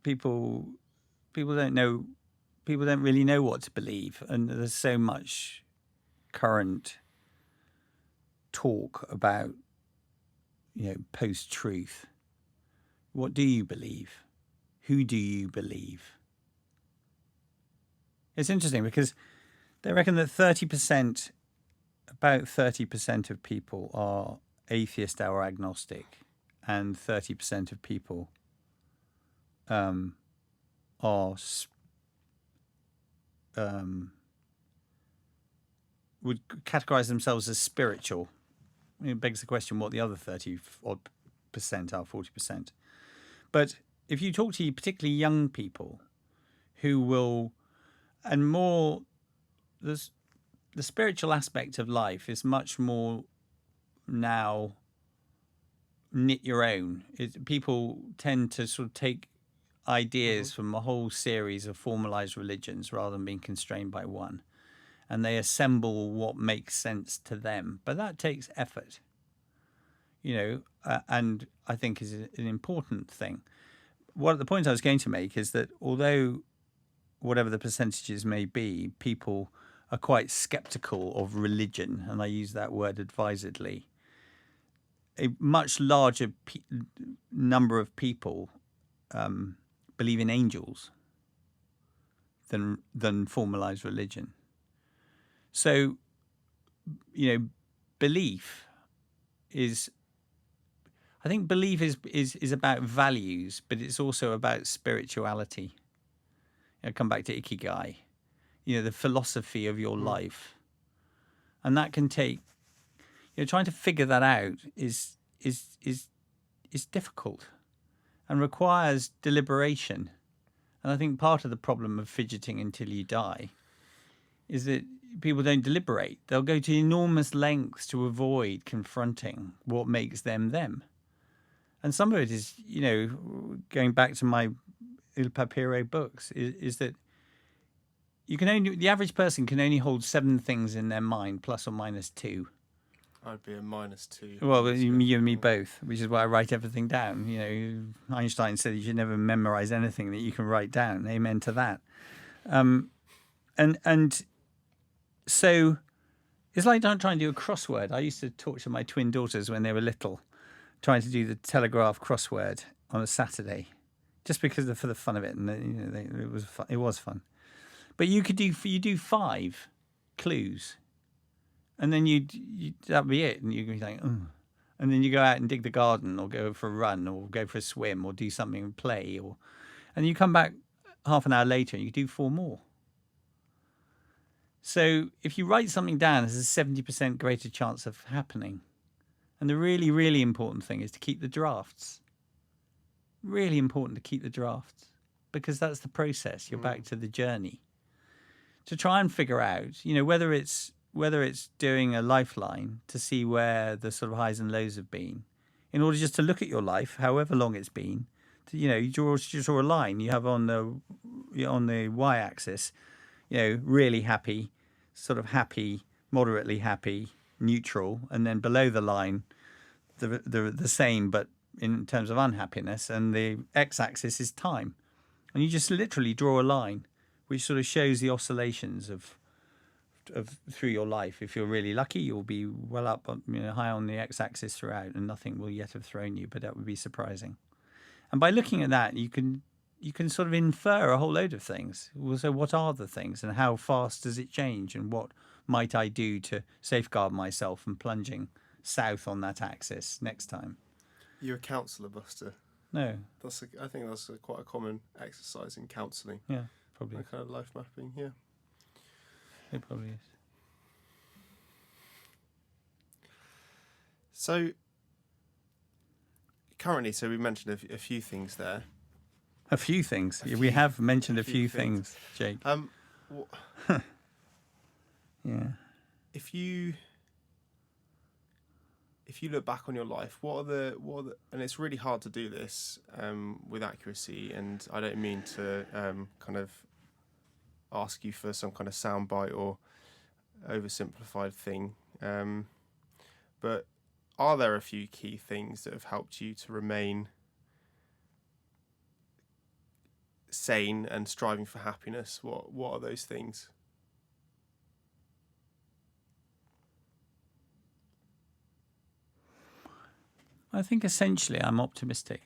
People don't really know what to believe, and there's so much current talk about, post-truth. What do you believe? Who do you believe? It's interesting because they reckon that about 30% of people are atheist or agnostic, and 30% of people would categorize themselves as spiritual. It begs the question what the other 30% are, 40%. But if you talk to particularly young people who will, and more, the spiritual aspect of life is much more now knit your own. People tend to sort of take ideas from a whole series of formalized religions rather than being constrained by one. And they assemble what makes sense to them. But that takes effort, and I think is an important thing. The point I was going to make is that although whatever the percentages may be, people are quite skeptical of religion, and I use that word advisedly, a much larger number of people believe in angels than formalized religion. So, belief is about values, but it's also about spirituality. I come back to Ikigai, the philosophy of your life. And that can take, trying to figure that out is difficult and requires deliberation. And I think part of the problem of fidgeting until you die is that people don't deliberate. They'll go to enormous lengths to avoid confronting what makes them them. And some of it is, going back to my Il Papiro books, is that the average person can only hold 7 things in their mind, plus or minus 2. I'd be a -2. Well, you and me both, which is why I write everything down. Einstein said you should never memorize anything that you can write down. Amen to that. And so it's like trying to do a crossword. I used to talk to my twin daughters when they were little, trying to do the Telegraph crossword on a Saturday, just because for the fun of it, and it was fun. But you do 5 clues, and then that'd be it, and you'd be like, oh. And then you go out and dig the garden, or go for a run, or go for a swim, or do something and play, and you come back half an hour later and you do 4 more. So if you write something down, there's a 70% greater chance of happening. And the really, really important thing is to keep the drafts. Really important to keep the drafts, because that's the process. You're back to the journey. To try and figure out, whether it's doing a lifeline to see where the sort of highs and lows have been, in order just to look at your life, however long it's been. You draw a line. You have on the y-axis, really happy, sort of happy, moderately happy, neutral, and then below the line, the same, but in terms of unhappiness, and the x-axis is time. And you just literally draw a line, which sort of shows the oscillations of through your life. If you're really lucky, you'll be well up, high on the x-axis throughout, and nothing will yet have thrown you, but that would be surprising. And by looking at that, you can you can sort of infer a whole load of things. Well, so what are the things, and how fast does it change, and what might I do to safeguard myself from plunging south on that axis next time? You're a counsellor, Buster. No. I think that's quite a common exercise in counselling. Yeah, probably. That kind of life mapping, yeah. It probably is. So, currently, we mentioned a few things there. A few things. We have mentioned a few things, Jake. Yeah. If you look back on your life, what are the and it's really hard to do this with accuracy, and I don't mean to kind of ask you for some kind of soundbite or oversimplified thing, but are there a few key things that have helped you to remain sane and striving for happiness? What are those things? I think essentially I'm optimistic.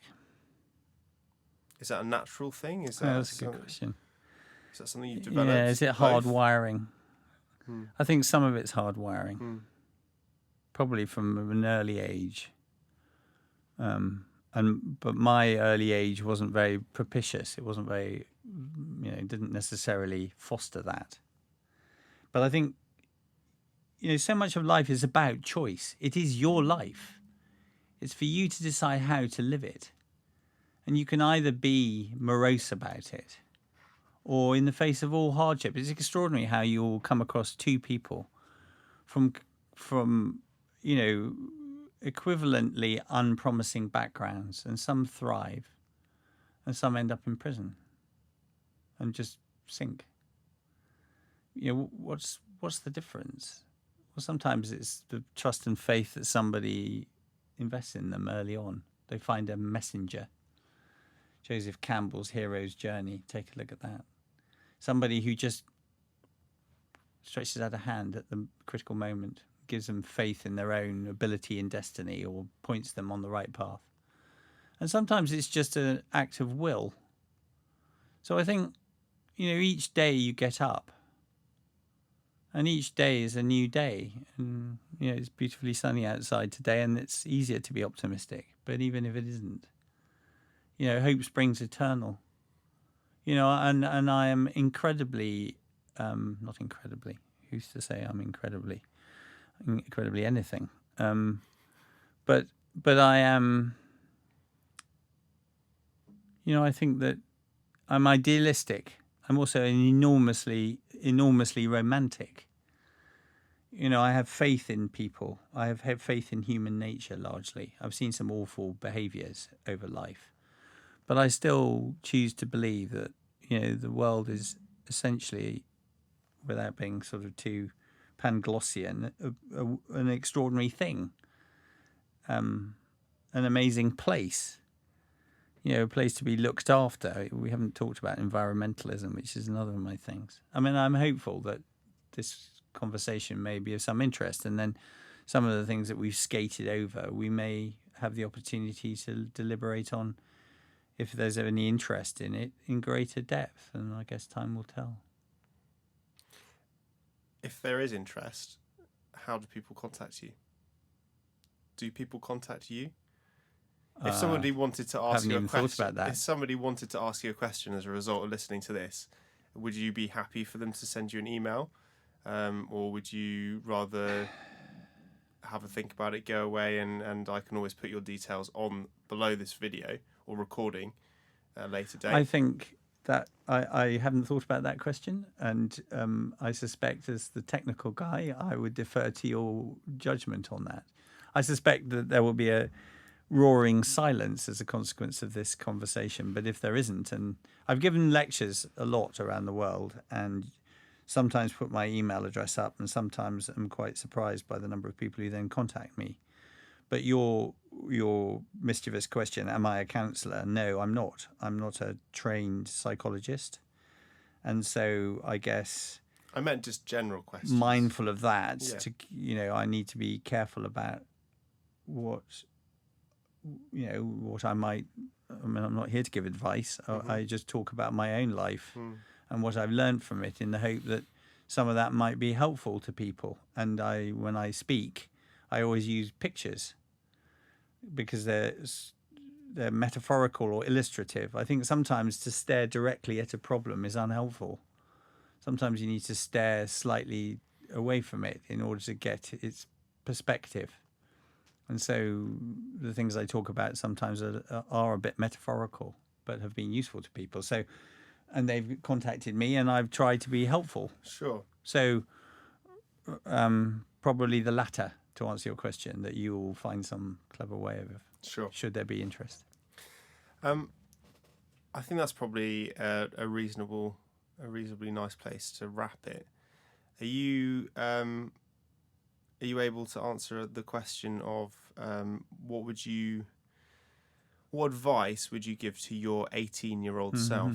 Is that a natural thing? That's a good question. Is that something you've developed? Yeah, is it hard wiring? Hmm. I think some of it's hard wiring. Hmm. Probably from an early age. But my early age wasn't very propitious. It wasn't very, it didn't necessarily foster that. But I think, so much of life is about choice. It is your life. It's for you to decide how to live it. And you can either be morose about it, or in the face of all hardship. It's extraordinary how you'll come across two people from equivalently unpromising backgrounds, and some thrive and some end up in prison and just sink. What's the difference? Well, sometimes it's the trust and faith that somebody invests in them early on. They find a messenger. Joseph Campbell's hero's journey. Take a look at that. Somebody who just stretches out a hand at the critical moment, gives them faith in their own ability and destiny, or points them on the right path. And sometimes it's just an act of will. So I think, each day you get up, and each day is a new day. And, it's beautifully sunny outside today, and it's easier to be optimistic. But even if it isn't, hope springs eternal. And I am incredibly, not incredibly, who's to say I'm incredibly anything. But I am, I think that I'm idealistic. I'm also enormously romantic. I have faith in people. I have faith in human nature largely. I've seen some awful behaviours over life. But I still choose to believe that, the world is essentially, without being sort of too Panglossian, an extraordinary thing, an amazing place, a place to be looked after. We haven't talked about environmentalism, which is another of my things. I mean, I'm hopeful that this conversation may be of some interest, and then some of the things that we've skated over, we may have the opportunity to deliberate on, if there's any interest in it, in greater depth, and I guess time will tell. If there is interest, how do people contact you? Do people contact you? If somebody wanted to ask you a question, if somebody wanted to ask you a question as a result of listening to this, would you be happy for them to send you an email, or would you rather have a think about it, go away, and I can always put your details on below this video or recording at a later date? I think that I haven't thought about that question, and I suspect, as the technical guy, I would defer to your judgment on that. I suspect that there will be a roaring silence as a consequence of this conversation, but if there isn't, and I've given lectures a lot around the world, and sometimes put my email address up, and sometimes I'm quite surprised by the number of people who then contact me. But your mischievous question, am I a counsellor? No, I'm not. I'm not a trained psychologist. And so I guess I meant just general questions. Mindful of that, yeah. I need to be careful about what I might I mean, I'm not here to give advice. I just talk about my own life and what I've learned from it, in the hope that some of that might be helpful to people. And when I speak, I always use pictures because they're metaphorical or illustrative. I think sometimes to stare directly at a problem is unhelpful. Sometimes you need to stare slightly away from it in order to get its perspective. And so the things I talk about sometimes are a bit metaphorical, but have been useful to people. So, and they've contacted me, and I've tried to be helpful. Sure. So probably the latter, to answer your question, that you will find some clever way of, Sure. should there be interest. I think that's probably a reasonably nice place to wrap it. Are you able to answer the question of what advice would you give to your 18-year-old self?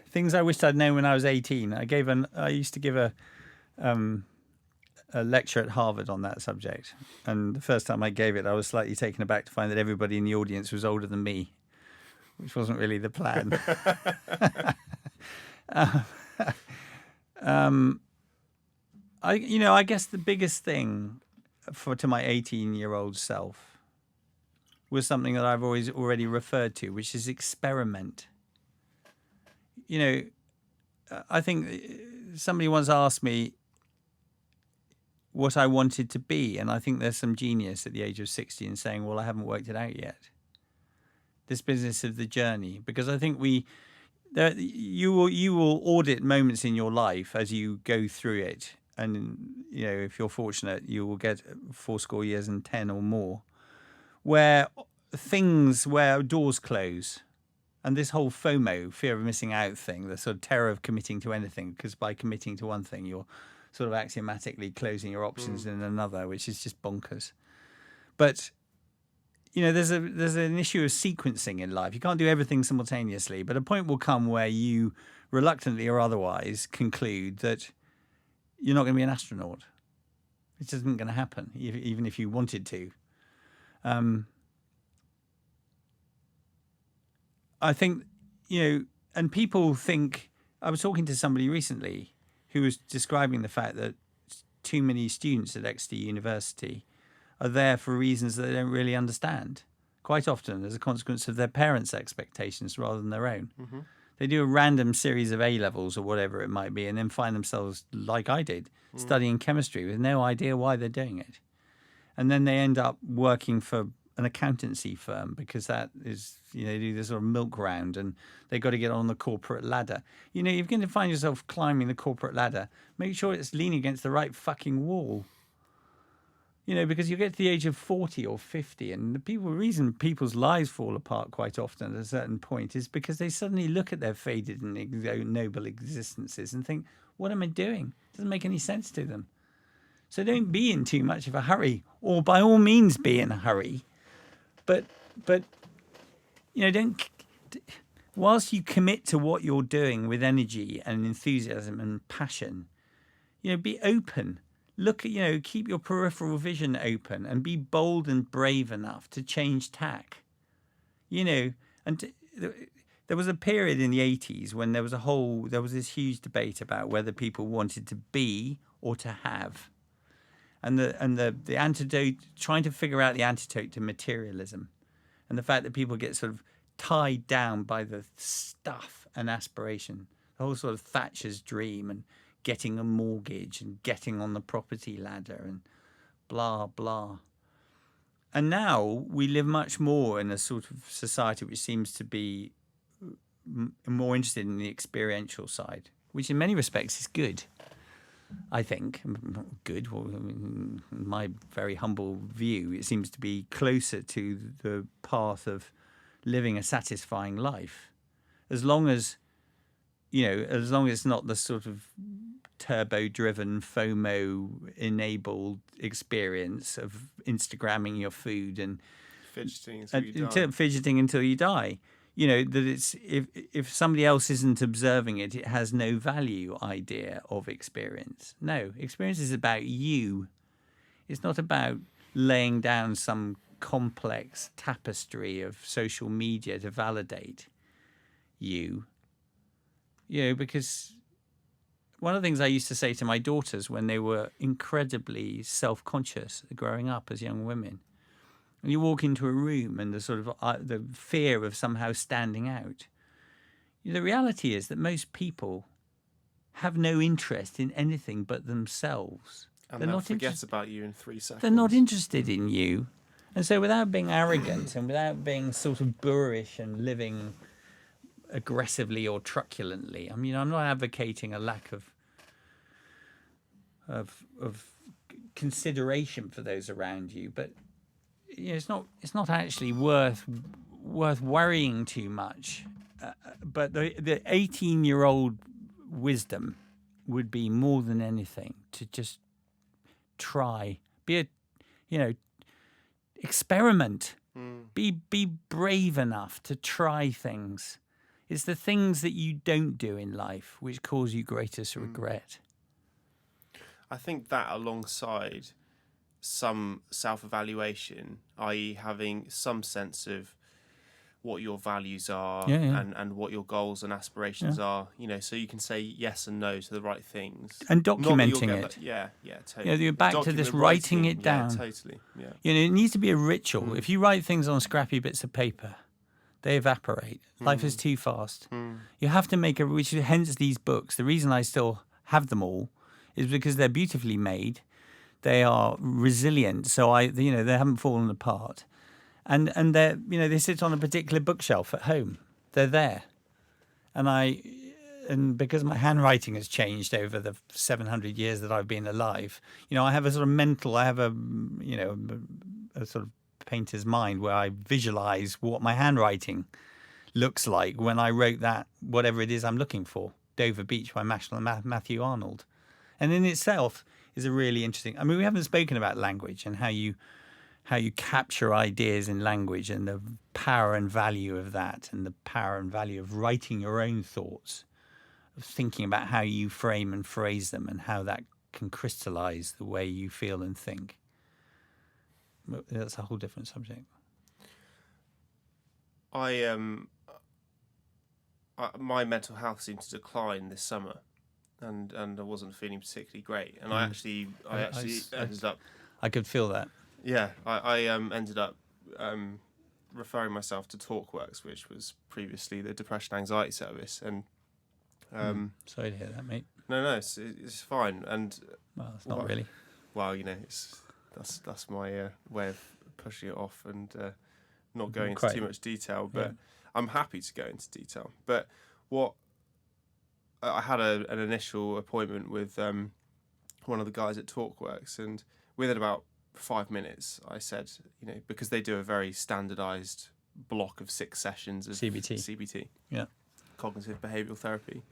Things I wished I'd known when I was 18. I used to give a lecture at Harvard on that subject, and the first time I gave it, I was slightly taken aback to find that everybody in the audience was older than me, which wasn't really the plan. I guess the biggest thing to my 18-year-old self was something that I've already referred to, which is experiment. I think somebody once asked me what I wanted to be, and I think there's some genius at the age of 60 in saying, well, I haven't worked it out yet. This business of the journey, because I think you will audit moments in your life as you go through it, and if you're fortunate, you will get 80 years and 10 or more, where doors close. And this whole FOMO, fear of missing out thing, the sort of terror of committing to anything, because by committing to one thing, you're sort of axiomatically closing your options in another, which is just bonkers. But, there's an issue of sequencing in life. You can't do everything simultaneously, but a point will come where you, reluctantly or otherwise, conclude that you're not going to be an astronaut. It just isn't going to happen, even if you wanted to. I think, and people think, I was talking to somebody recently who was describing the fact that too many students at Exeter University are there for reasons that they don't really understand, quite often as a consequence of their parents' expectations rather than their own. Mm-hmm. They do a random series of A-levels or whatever it might be, and then find themselves, like I did, studying chemistry with no idea why they're doing it. And then they end up working for an accountancy firm because that is, they do this sort of milk round and they've got to get on the corporate ladder. You're going to find yourself climbing the corporate ladder. Make sure it's leaning against the right fucking wall. Because you get to the age of 40 or 50 and the reason people's lives fall apart quite often at a certain point is because they suddenly look at their faded and noble existences and think, what am I doing? It doesn't make any sense to them. So don't be in too much of a hurry, or by all means be in a hurry. But don't. Whilst you commit to what you're doing with energy and enthusiasm and passion, be open. Look at, keep your peripheral vision open and be bold and brave enough to change tack. There was a period in the 80s when there was this huge debate about whether people wanted to be or to have. And the antidote, trying to figure out the antidote to materialism and the fact that people get sort of tied down by the stuff and aspiration, the whole sort of Thatcher's dream and getting a mortgage and getting on the property ladder and blah, blah. And now we live much more in a sort of society which seems to be more interested in the experiential side, which in many respects is good. I think, good, well, in my very humble view, it seems to be closer to the path of living a satisfying life. As long as it's not the sort of turbo-driven, FOMO-enabled experience of Instagramming your food and fidgeting until you die. That it's if somebody else isn't observing it, it has no value idea of experience. No, experience is about you. It's not about laying down some complex tapestry of social media to validate you. Because one of the things I used to say to my daughters when they were incredibly self-conscious growing up as young women, and you walk into a room and the sort of the fear of somehow standing out, the reality is that most people have no interest in anything but themselves. And they'll forget about you in 3 seconds. They're not interested in you. And so without being arrogant and without being sort of boorish and living aggressively or truculently, I mean, I'm not advocating a lack of consideration for those around you, but it's not actually worth worrying too much. But the 18-year-old wisdom would be more than anything to just try, experiment, be brave enough to try things. It's the things that you don't do in life which cause you greatest regret. I think that alongside some self-evaluation, i.e. having some sense of what your values are and what your goals and aspirations are, so you can say yes and no to the right things. And documenting it. Totally. You're back to this writing it down. Yeah, totally. Yeah. It needs to be a ritual. If you write things on scrappy bits of paper, they evaporate. Life is too fast. You have to make hence these books. The reason I still have them all is because they're beautifully made. They are resilient, so they haven't fallen apart. And they sit on a particular bookshelf at home. They're there. And because my handwriting has changed over the 700 years that I've been alive, I have a sort of a sort of painter's mind where I visualize what my handwriting looks like when I wrote that, whatever it is I'm looking for, Dover Beach by Matthew Arnold. And in itself is a really interesting, I mean, we haven't spoken about language and how you capture ideas in language and the power and value of that, and the power and value of writing your own thoughts, of thinking about how you frame and phrase them and how that can crystallize the way you feel and think. That's a whole different subject. My mental health seemed to decline this summer, and I wasn't feeling particularly great. And I actually ended up. I could feel that. Yeah, I ended up referring myself to TalkWorks, which was previously the depression anxiety service, and sorry to hear that, mate. No, it's fine, and well, it's not really. Well, that's my way of pushing it off and not going into too much detail, but I'm happy to go into detail. But what I had an initial appointment with one of the guys at TalkWorks, and within about 5 minutes, I said, because they do a very standardized block of 6 sessions of CBT, cognitive behavioral therapy.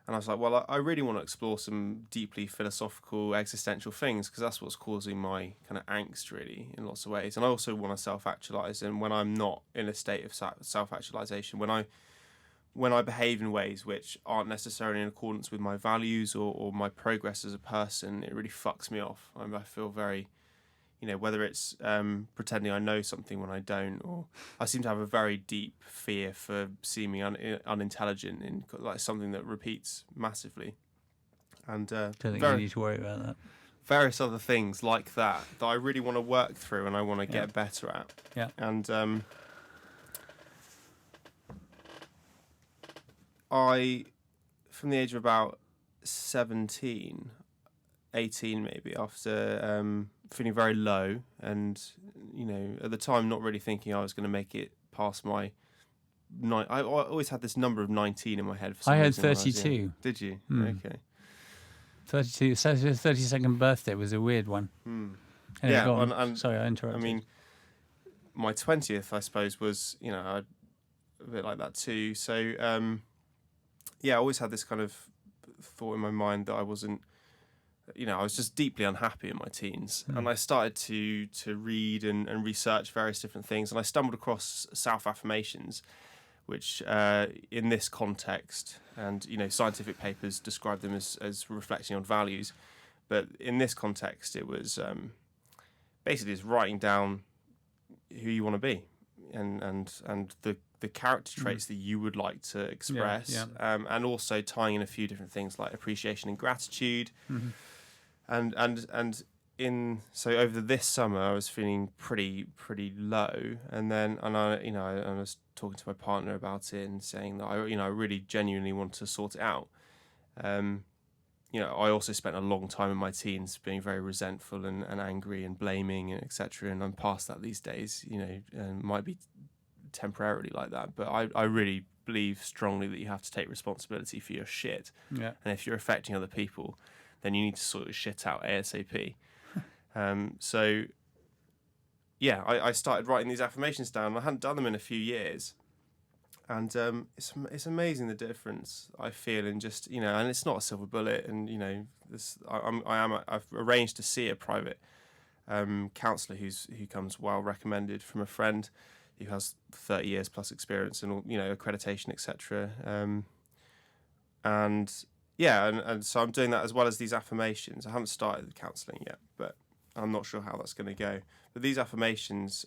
And I was like, well, I really want to explore some deeply philosophical, existential things, because that's what's causing my kind of angst, really, in lots of ways. And I also want to self-actualize. And when I'm not in a state of self-actualization, when I behave in ways which aren't necessarily in accordance with my values or my progress as a person, it really fucks me off. I feel very, whether it's pretending I know something when I don't, or I seem to have a very deep fear for seeming unintelligent in like something that repeats massively. And don't think you need to worry about that. Various other things like that I really want to work through and I want to get better at. Yeah. And I, from the age of about 17, 18 maybe, after feeling very low and, at the time not really thinking I was going to make it past my... I always had this number of 19 in my head. For some reason. I had 32. Did you? Okay. 32. So your 32nd birthday was a weird one. Anyway, yeah. Sorry, I interrupted. I mean, my 20th, I suppose, was, a bit like that too. So, I always had this kind of thought in my mind that I wasn't, I was just deeply unhappy in my teens. And I started to read and research various different things. And I stumbled across self-affirmations, which in this context, and, scientific papers describe them as reflecting on values. But in this context, it was basically just writing down who you want to be, and the character traits that you would like to express, and also tying in a few different things like appreciation and gratitude, and so over this summer I was feeling pretty low, and I was talking to my partner about it and saying that I really genuinely want to sort it out. I also spent a long time in my teens being very resentful and angry and blaming and etc. And I'm past that these days. And might be temporarily like that, but I really believe strongly that you have to take responsibility for your shit. Yeah. And if you're affecting other people, then you need to sort of shit out ASAP. So yeah, I started writing these affirmations down. I hadn't done them in a few years. And it's amazing the difference I feel in just, and it's not a silver bullet. And, I've arranged to see a private counsellor who comes well recommended from a friend who has 30 years plus experience and, accreditation, etc. And so I'm doing that as well as these affirmations. I haven't started the counselling yet, but I'm not sure how that's going to go. But these affirmations,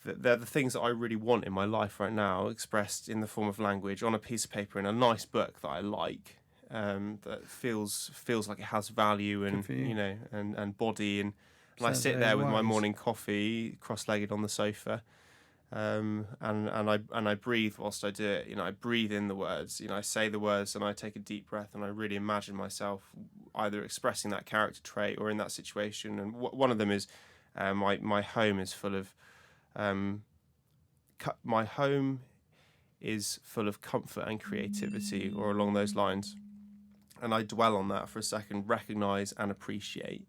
they're the things that I really want in my life right now, expressed in the form of language on a piece of paper in a nice book that I like, that feels like it has value and and body, and I sit there with my morning coffee, cross-legged on the sofa, and I breathe whilst I do it. I breathe in the words. I say the words and I take a deep breath and I really imagine myself either expressing that character trait or in that situation. And one of them is my home is full of my home is full of comfort and creativity, or along those lines. And I dwell on that for a second, recognize and appreciate.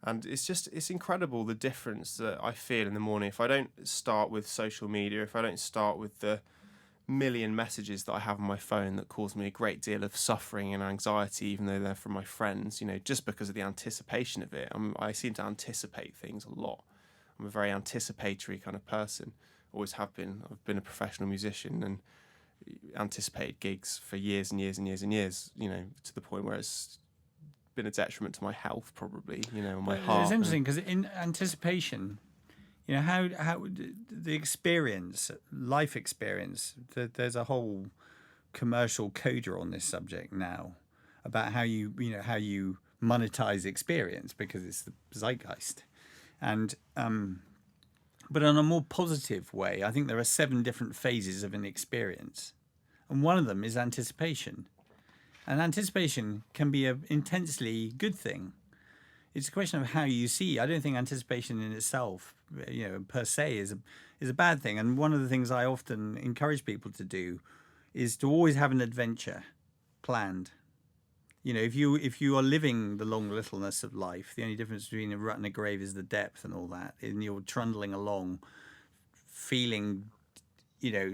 And it's incredible the difference that I feel in the morning. If I don't start with social media, if I don't start with the million messages that I have on my phone that cause me a great deal of suffering and anxiety, even though they're from my friends, just because of the anticipation of it. I seem to anticipate things a lot. I'm a very anticipatory kind of person, always have been. I've been a professional musician and anticipated gigs for years and years and years and years, to the point where it's been a detriment to my health, probably, and my heart. It's interesting because in anticipation, how the experience, life experience, there's a whole commercial coda on this subject now about how you monetize experience because it's the zeitgeist. And but on a more positive way, I think there are 7 different phases of an experience, and one of them is anticipation. And anticipation can be an intensely good thing. It's a question of how you see. I don't think anticipation in itself, per se, is a bad thing. And one of the things I often encourage people to do is to always have an adventure planned. If you are living the long littleness of life, the only difference between a rut and a grave is the depth and all that, and you're trundling along, feeling,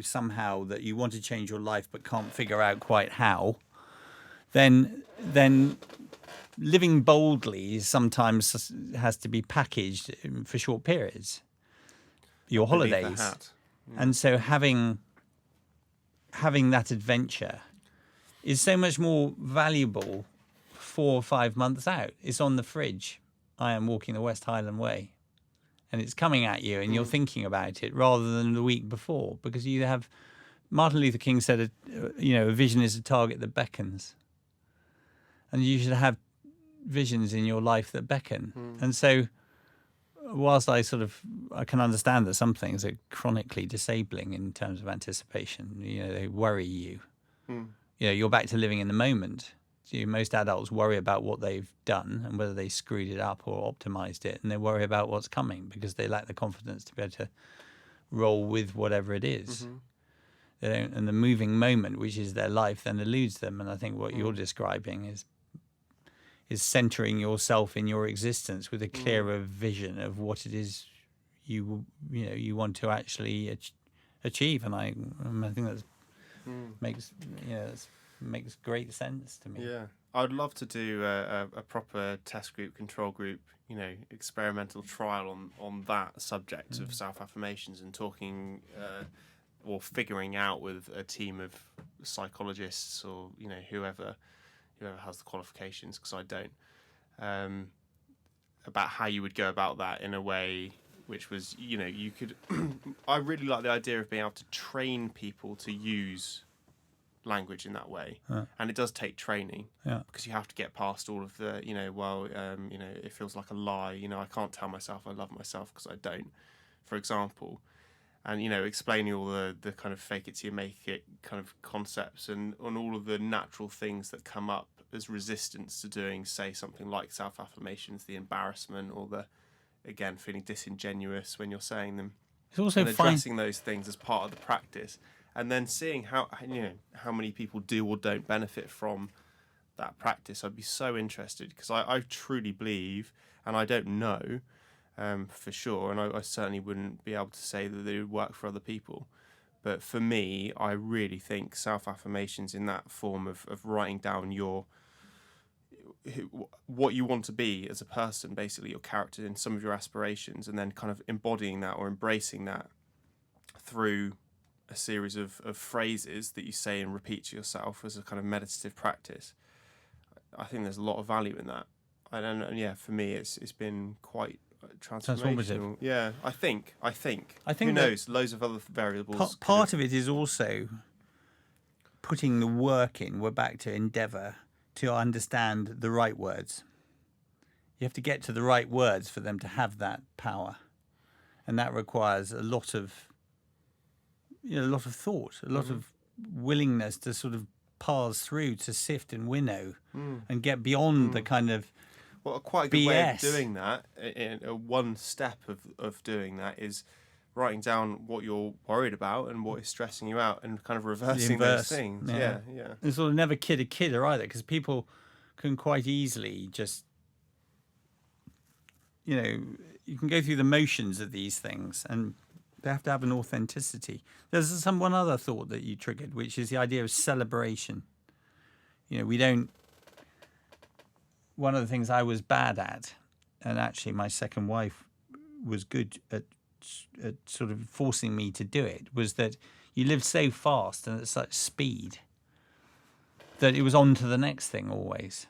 somehow that you want to change your life but can't figure out quite how, then living boldly sometimes has to be packaged for short periods. Your holidays, and so having that adventure is so much more valuable 4 or 5 months out. It's on the fridge. I am walking the West Highland Way, and it's coming at you, and you're thinking about it rather than the week before, because you have. Martin Luther King said, a vision is a target that beckons, and you should have visions in your life that beckon. And so, whilst I can understand that some things are chronically disabling in terms of anticipation, they worry you. You're back to living in the moment. Most adults worry about what they've done and whether they screwed it up or optimized it, and they worry about what's coming because they lack the confidence to be able to roll with whatever it is. They don't, and the moving moment, which is their life, then eludes them. And I think what you're describing is centering yourself in your existence with a clearer vision of what it is you want to actually achieve. And I think that's makes great sense to me. Yeah, I'd love to do a proper test group, control group, experimental trial on that subject of self-affirmations, and talking or figuring out with a team of psychologists or whoever has the qualifications, because I don't. about how you would go about that in a way which was, you could. I really like the idea of being able to train people to use language in that way, and it does take training because you have to get past all of the, it feels like a lie. I can't tell myself I love myself because I don't, for example. And explaining all the kind of fake it till you make it kind of concepts and on all of the natural things that come up as resistance to doing, say, something like self-affirmations, the embarrassment or the, again, feeling disingenuous when you're saying them. It's also and addressing those things as part of the practice, and then seeing how many people do or don't benefit from that practice. I'd be so interested because I truly believe, and I don't know for sure, and I certainly wouldn't be able to say that they would work for other people. But for me, I really think self-affirmations in that form of writing down what you want to be as a person, basically your character and some of your aspirations, and then kind of embodying that or embracing that through a series of phrases that you say and repeat to yourself as a kind of meditative practice. I think there's a lot of value in that. And yeah, for me, it's been quite transformational. Yeah, I think. Who knows? Loads of other variables. Part of it is also putting the work in. We're back to endeavour to understand the right words. You have to get to the right words for them to have that power, and that requires a lot of thought, a lot of willingness to sort of parse through, to sift and winnow, and get beyond the kind of. Well, quite a good way of doing that, one step of doing that is writing down what you're worried about and what is stressing you out and kind of reversing those things. Yeah. And sort of never kid a kidder either, because people can quite easily just, you can go through the motions of these things and they have to have an authenticity. There's one other thought that you triggered, which is the idea of celebration. One of the things I was bad at, and actually my second wife was good at sort of forcing me to do it, was that you lived so fast and at such speed that it was on to the next thing always.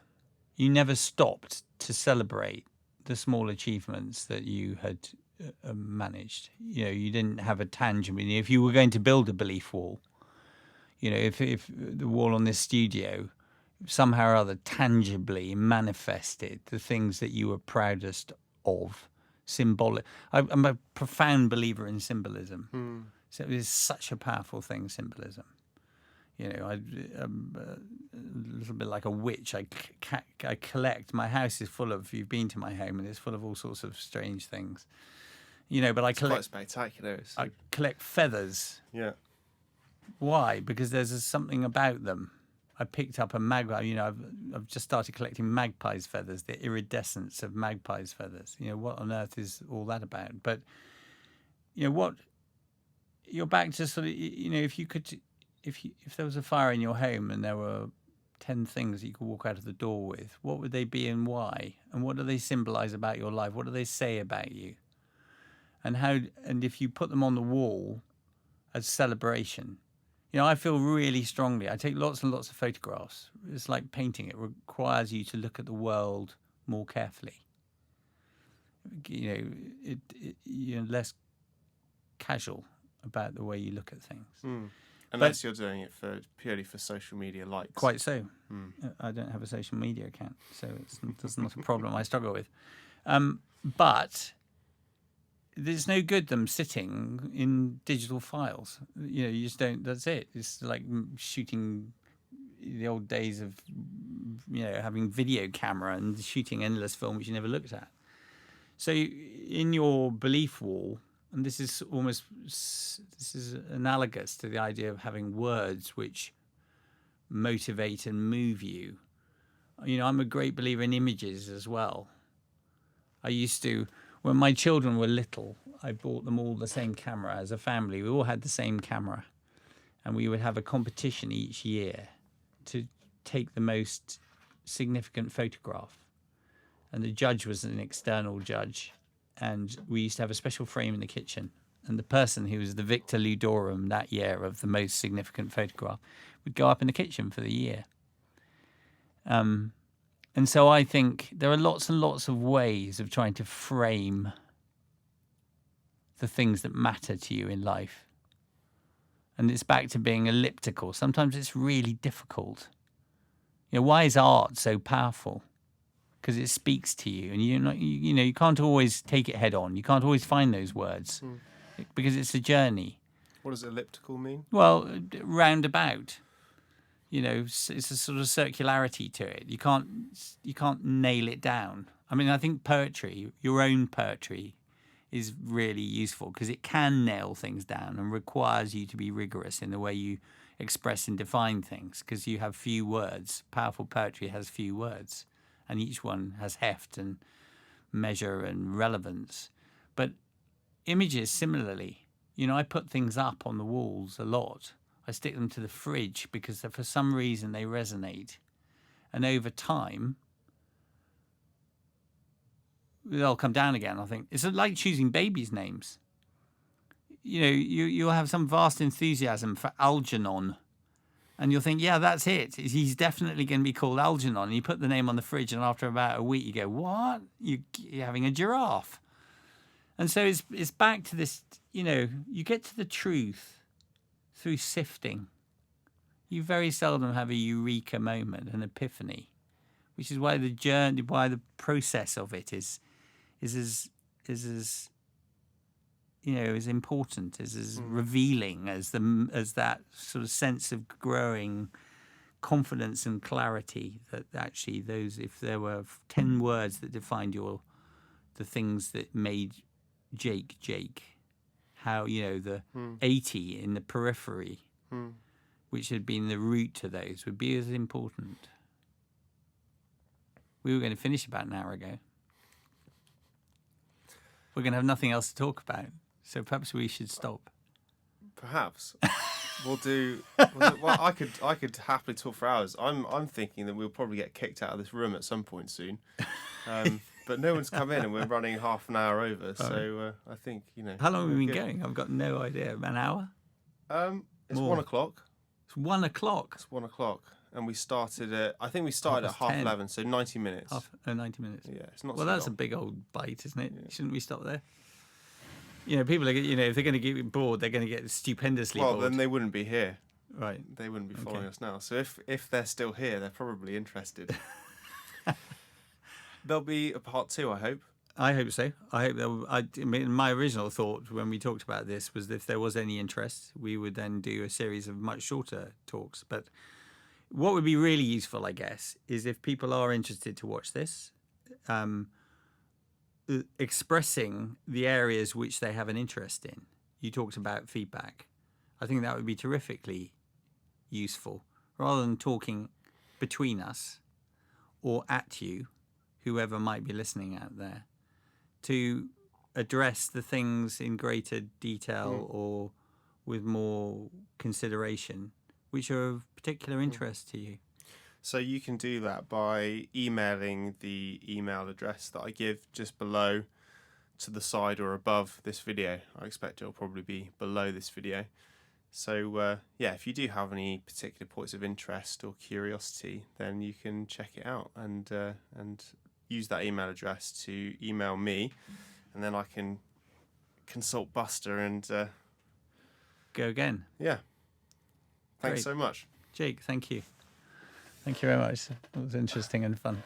You never stopped to celebrate the small achievements that you had managed. You didn't have a tangible. If you were going to build a belief wall, if the wall on this studio somehow or other tangibly manifested the things that you were proudest of, symbolic. I'm a profound believer in symbolism. So it is such a powerful thing, symbolism. I'm a little bit like a witch. I collect. My house is full of. You've been to my home, and it's full of all sorts of strange things. But I collect. It's quite spectacular. I collect feathers. Yeah. Why? Because there's something about them. I picked up a magpie. I've just started collecting magpies' feathers, the iridescence of magpies' feathers. What on earth is all that about? But what you're back to sort of. If there was a fire in your home and there were 10 things that you could walk out of the door with, what would they be and why? And what do they symbolize about your life? What do they say about you? And if you put them on the wall as celebration. I feel really strongly. I take lots and lots of photographs. It's like painting. It requires you to look at the world more carefully. You're less casual about the way you look at things. Unless you're doing it purely for social media likes. Quite so. I don't have a social media account, so that's not a problem I struggle with. But there's no good them sitting in digital files. You just don't. That's it. It's like shooting the old days of having video camera and shooting endless film which you never looked at. So in your belief wall, and this is analogous to the idea of having words which motivate and move you. I'm a great believer in images as well. I used to. When my children were little, I bought them all the same camera as a family. We all had the same camera. And we would have a competition each year to take the most significant photograph. And the judge was an external judge. And we used to have a special frame in the kitchen. And the person who was the Victor Ludorum that year of the most significant photograph would go up in the kitchen for the year. And so I think there are lots and lots of ways of trying to frame the things that matter to you in life. And it's back to being elliptical. Sometimes it's really difficult. Why is art so powerful? Because it speaks to you, and you can't always take it head on. You can't always find those words because it's a journey. What does elliptical mean? Well, roundabout. It's a sort of circularity to it. You can't nail it down. I mean, I think poetry, your own poetry, is really useful because it can nail things down and requires you to be rigorous in the way you express and define things because you have few words. Powerful poetry has few words, and each one has heft and measure and relevance. But images, similarly, I put things up on the walls a lot. I stick them to the fridge because for some reason they resonate. And over time, they'll come down again, I think. It's like choosing babies' names. You'll have some vast enthusiasm for Algernon. And you'll think, yeah, that's it. He's definitely going to be called Algernon. And you put the name on the fridge, and after about a week, you go, what? You're having a giraffe. And so it's back to this, you get to the truth through sifting. You very seldom have a eureka moment, an epiphany, which is why the journey, why the process of it is as important, is as revealing as that sort of sense of growing confidence and clarity that actually if there were 10 words that defined the things that made Jake, how, the 80 in the periphery, which had been the root to those, would be as important. We were going to finish about an hour ago. We're going to have nothing else to talk about, so perhaps we should stop. Perhaps. Well, I could happily talk for hours. I'm thinking that we'll probably get kicked out of this room at some point soon. But no one's come in, and we're running half an hour over. So I think How long have we been going? I've got no idea. An hour? It's More. 1 o'clock. It's 1 o'clock. It's 1 o'clock, and we started at 11, so 90 minutes. 90 minutes. Yeah, it's not. Well, so that's long. a big old bite, isn't it? Yeah. Shouldn't we stop there? People are, if they're going to get bored, they're going to get stupendously bored. Well, then they wouldn't be here. Right. They wouldn't be following us now. So if they're still here, they're probably interested. There'll be a part 2, I hope. I hope so. I mean, my original thought when we talked about this was that if there was any interest, we would then do a series of much shorter talks. But what would be really useful, I guess, is if people are interested to watch this, expressing the areas which they have an interest in. You talked about feedback. I think that would be terrifically useful, rather than talking between us or at you, whoever might be listening out there, to address the things in greater detail or with more consideration, which are of particular interest to you. So you can do that by emailing the email address that I give just below, to the side or above this video. I expect it'll probably be below this video. So if you do have any particular points of interest or curiosity, then you can check it out and use that email address to email me, and then I can consult Buster and go again. Yeah. Thanks Great. so much. Jake, thank you. Thank you very much. It was interesting and fun.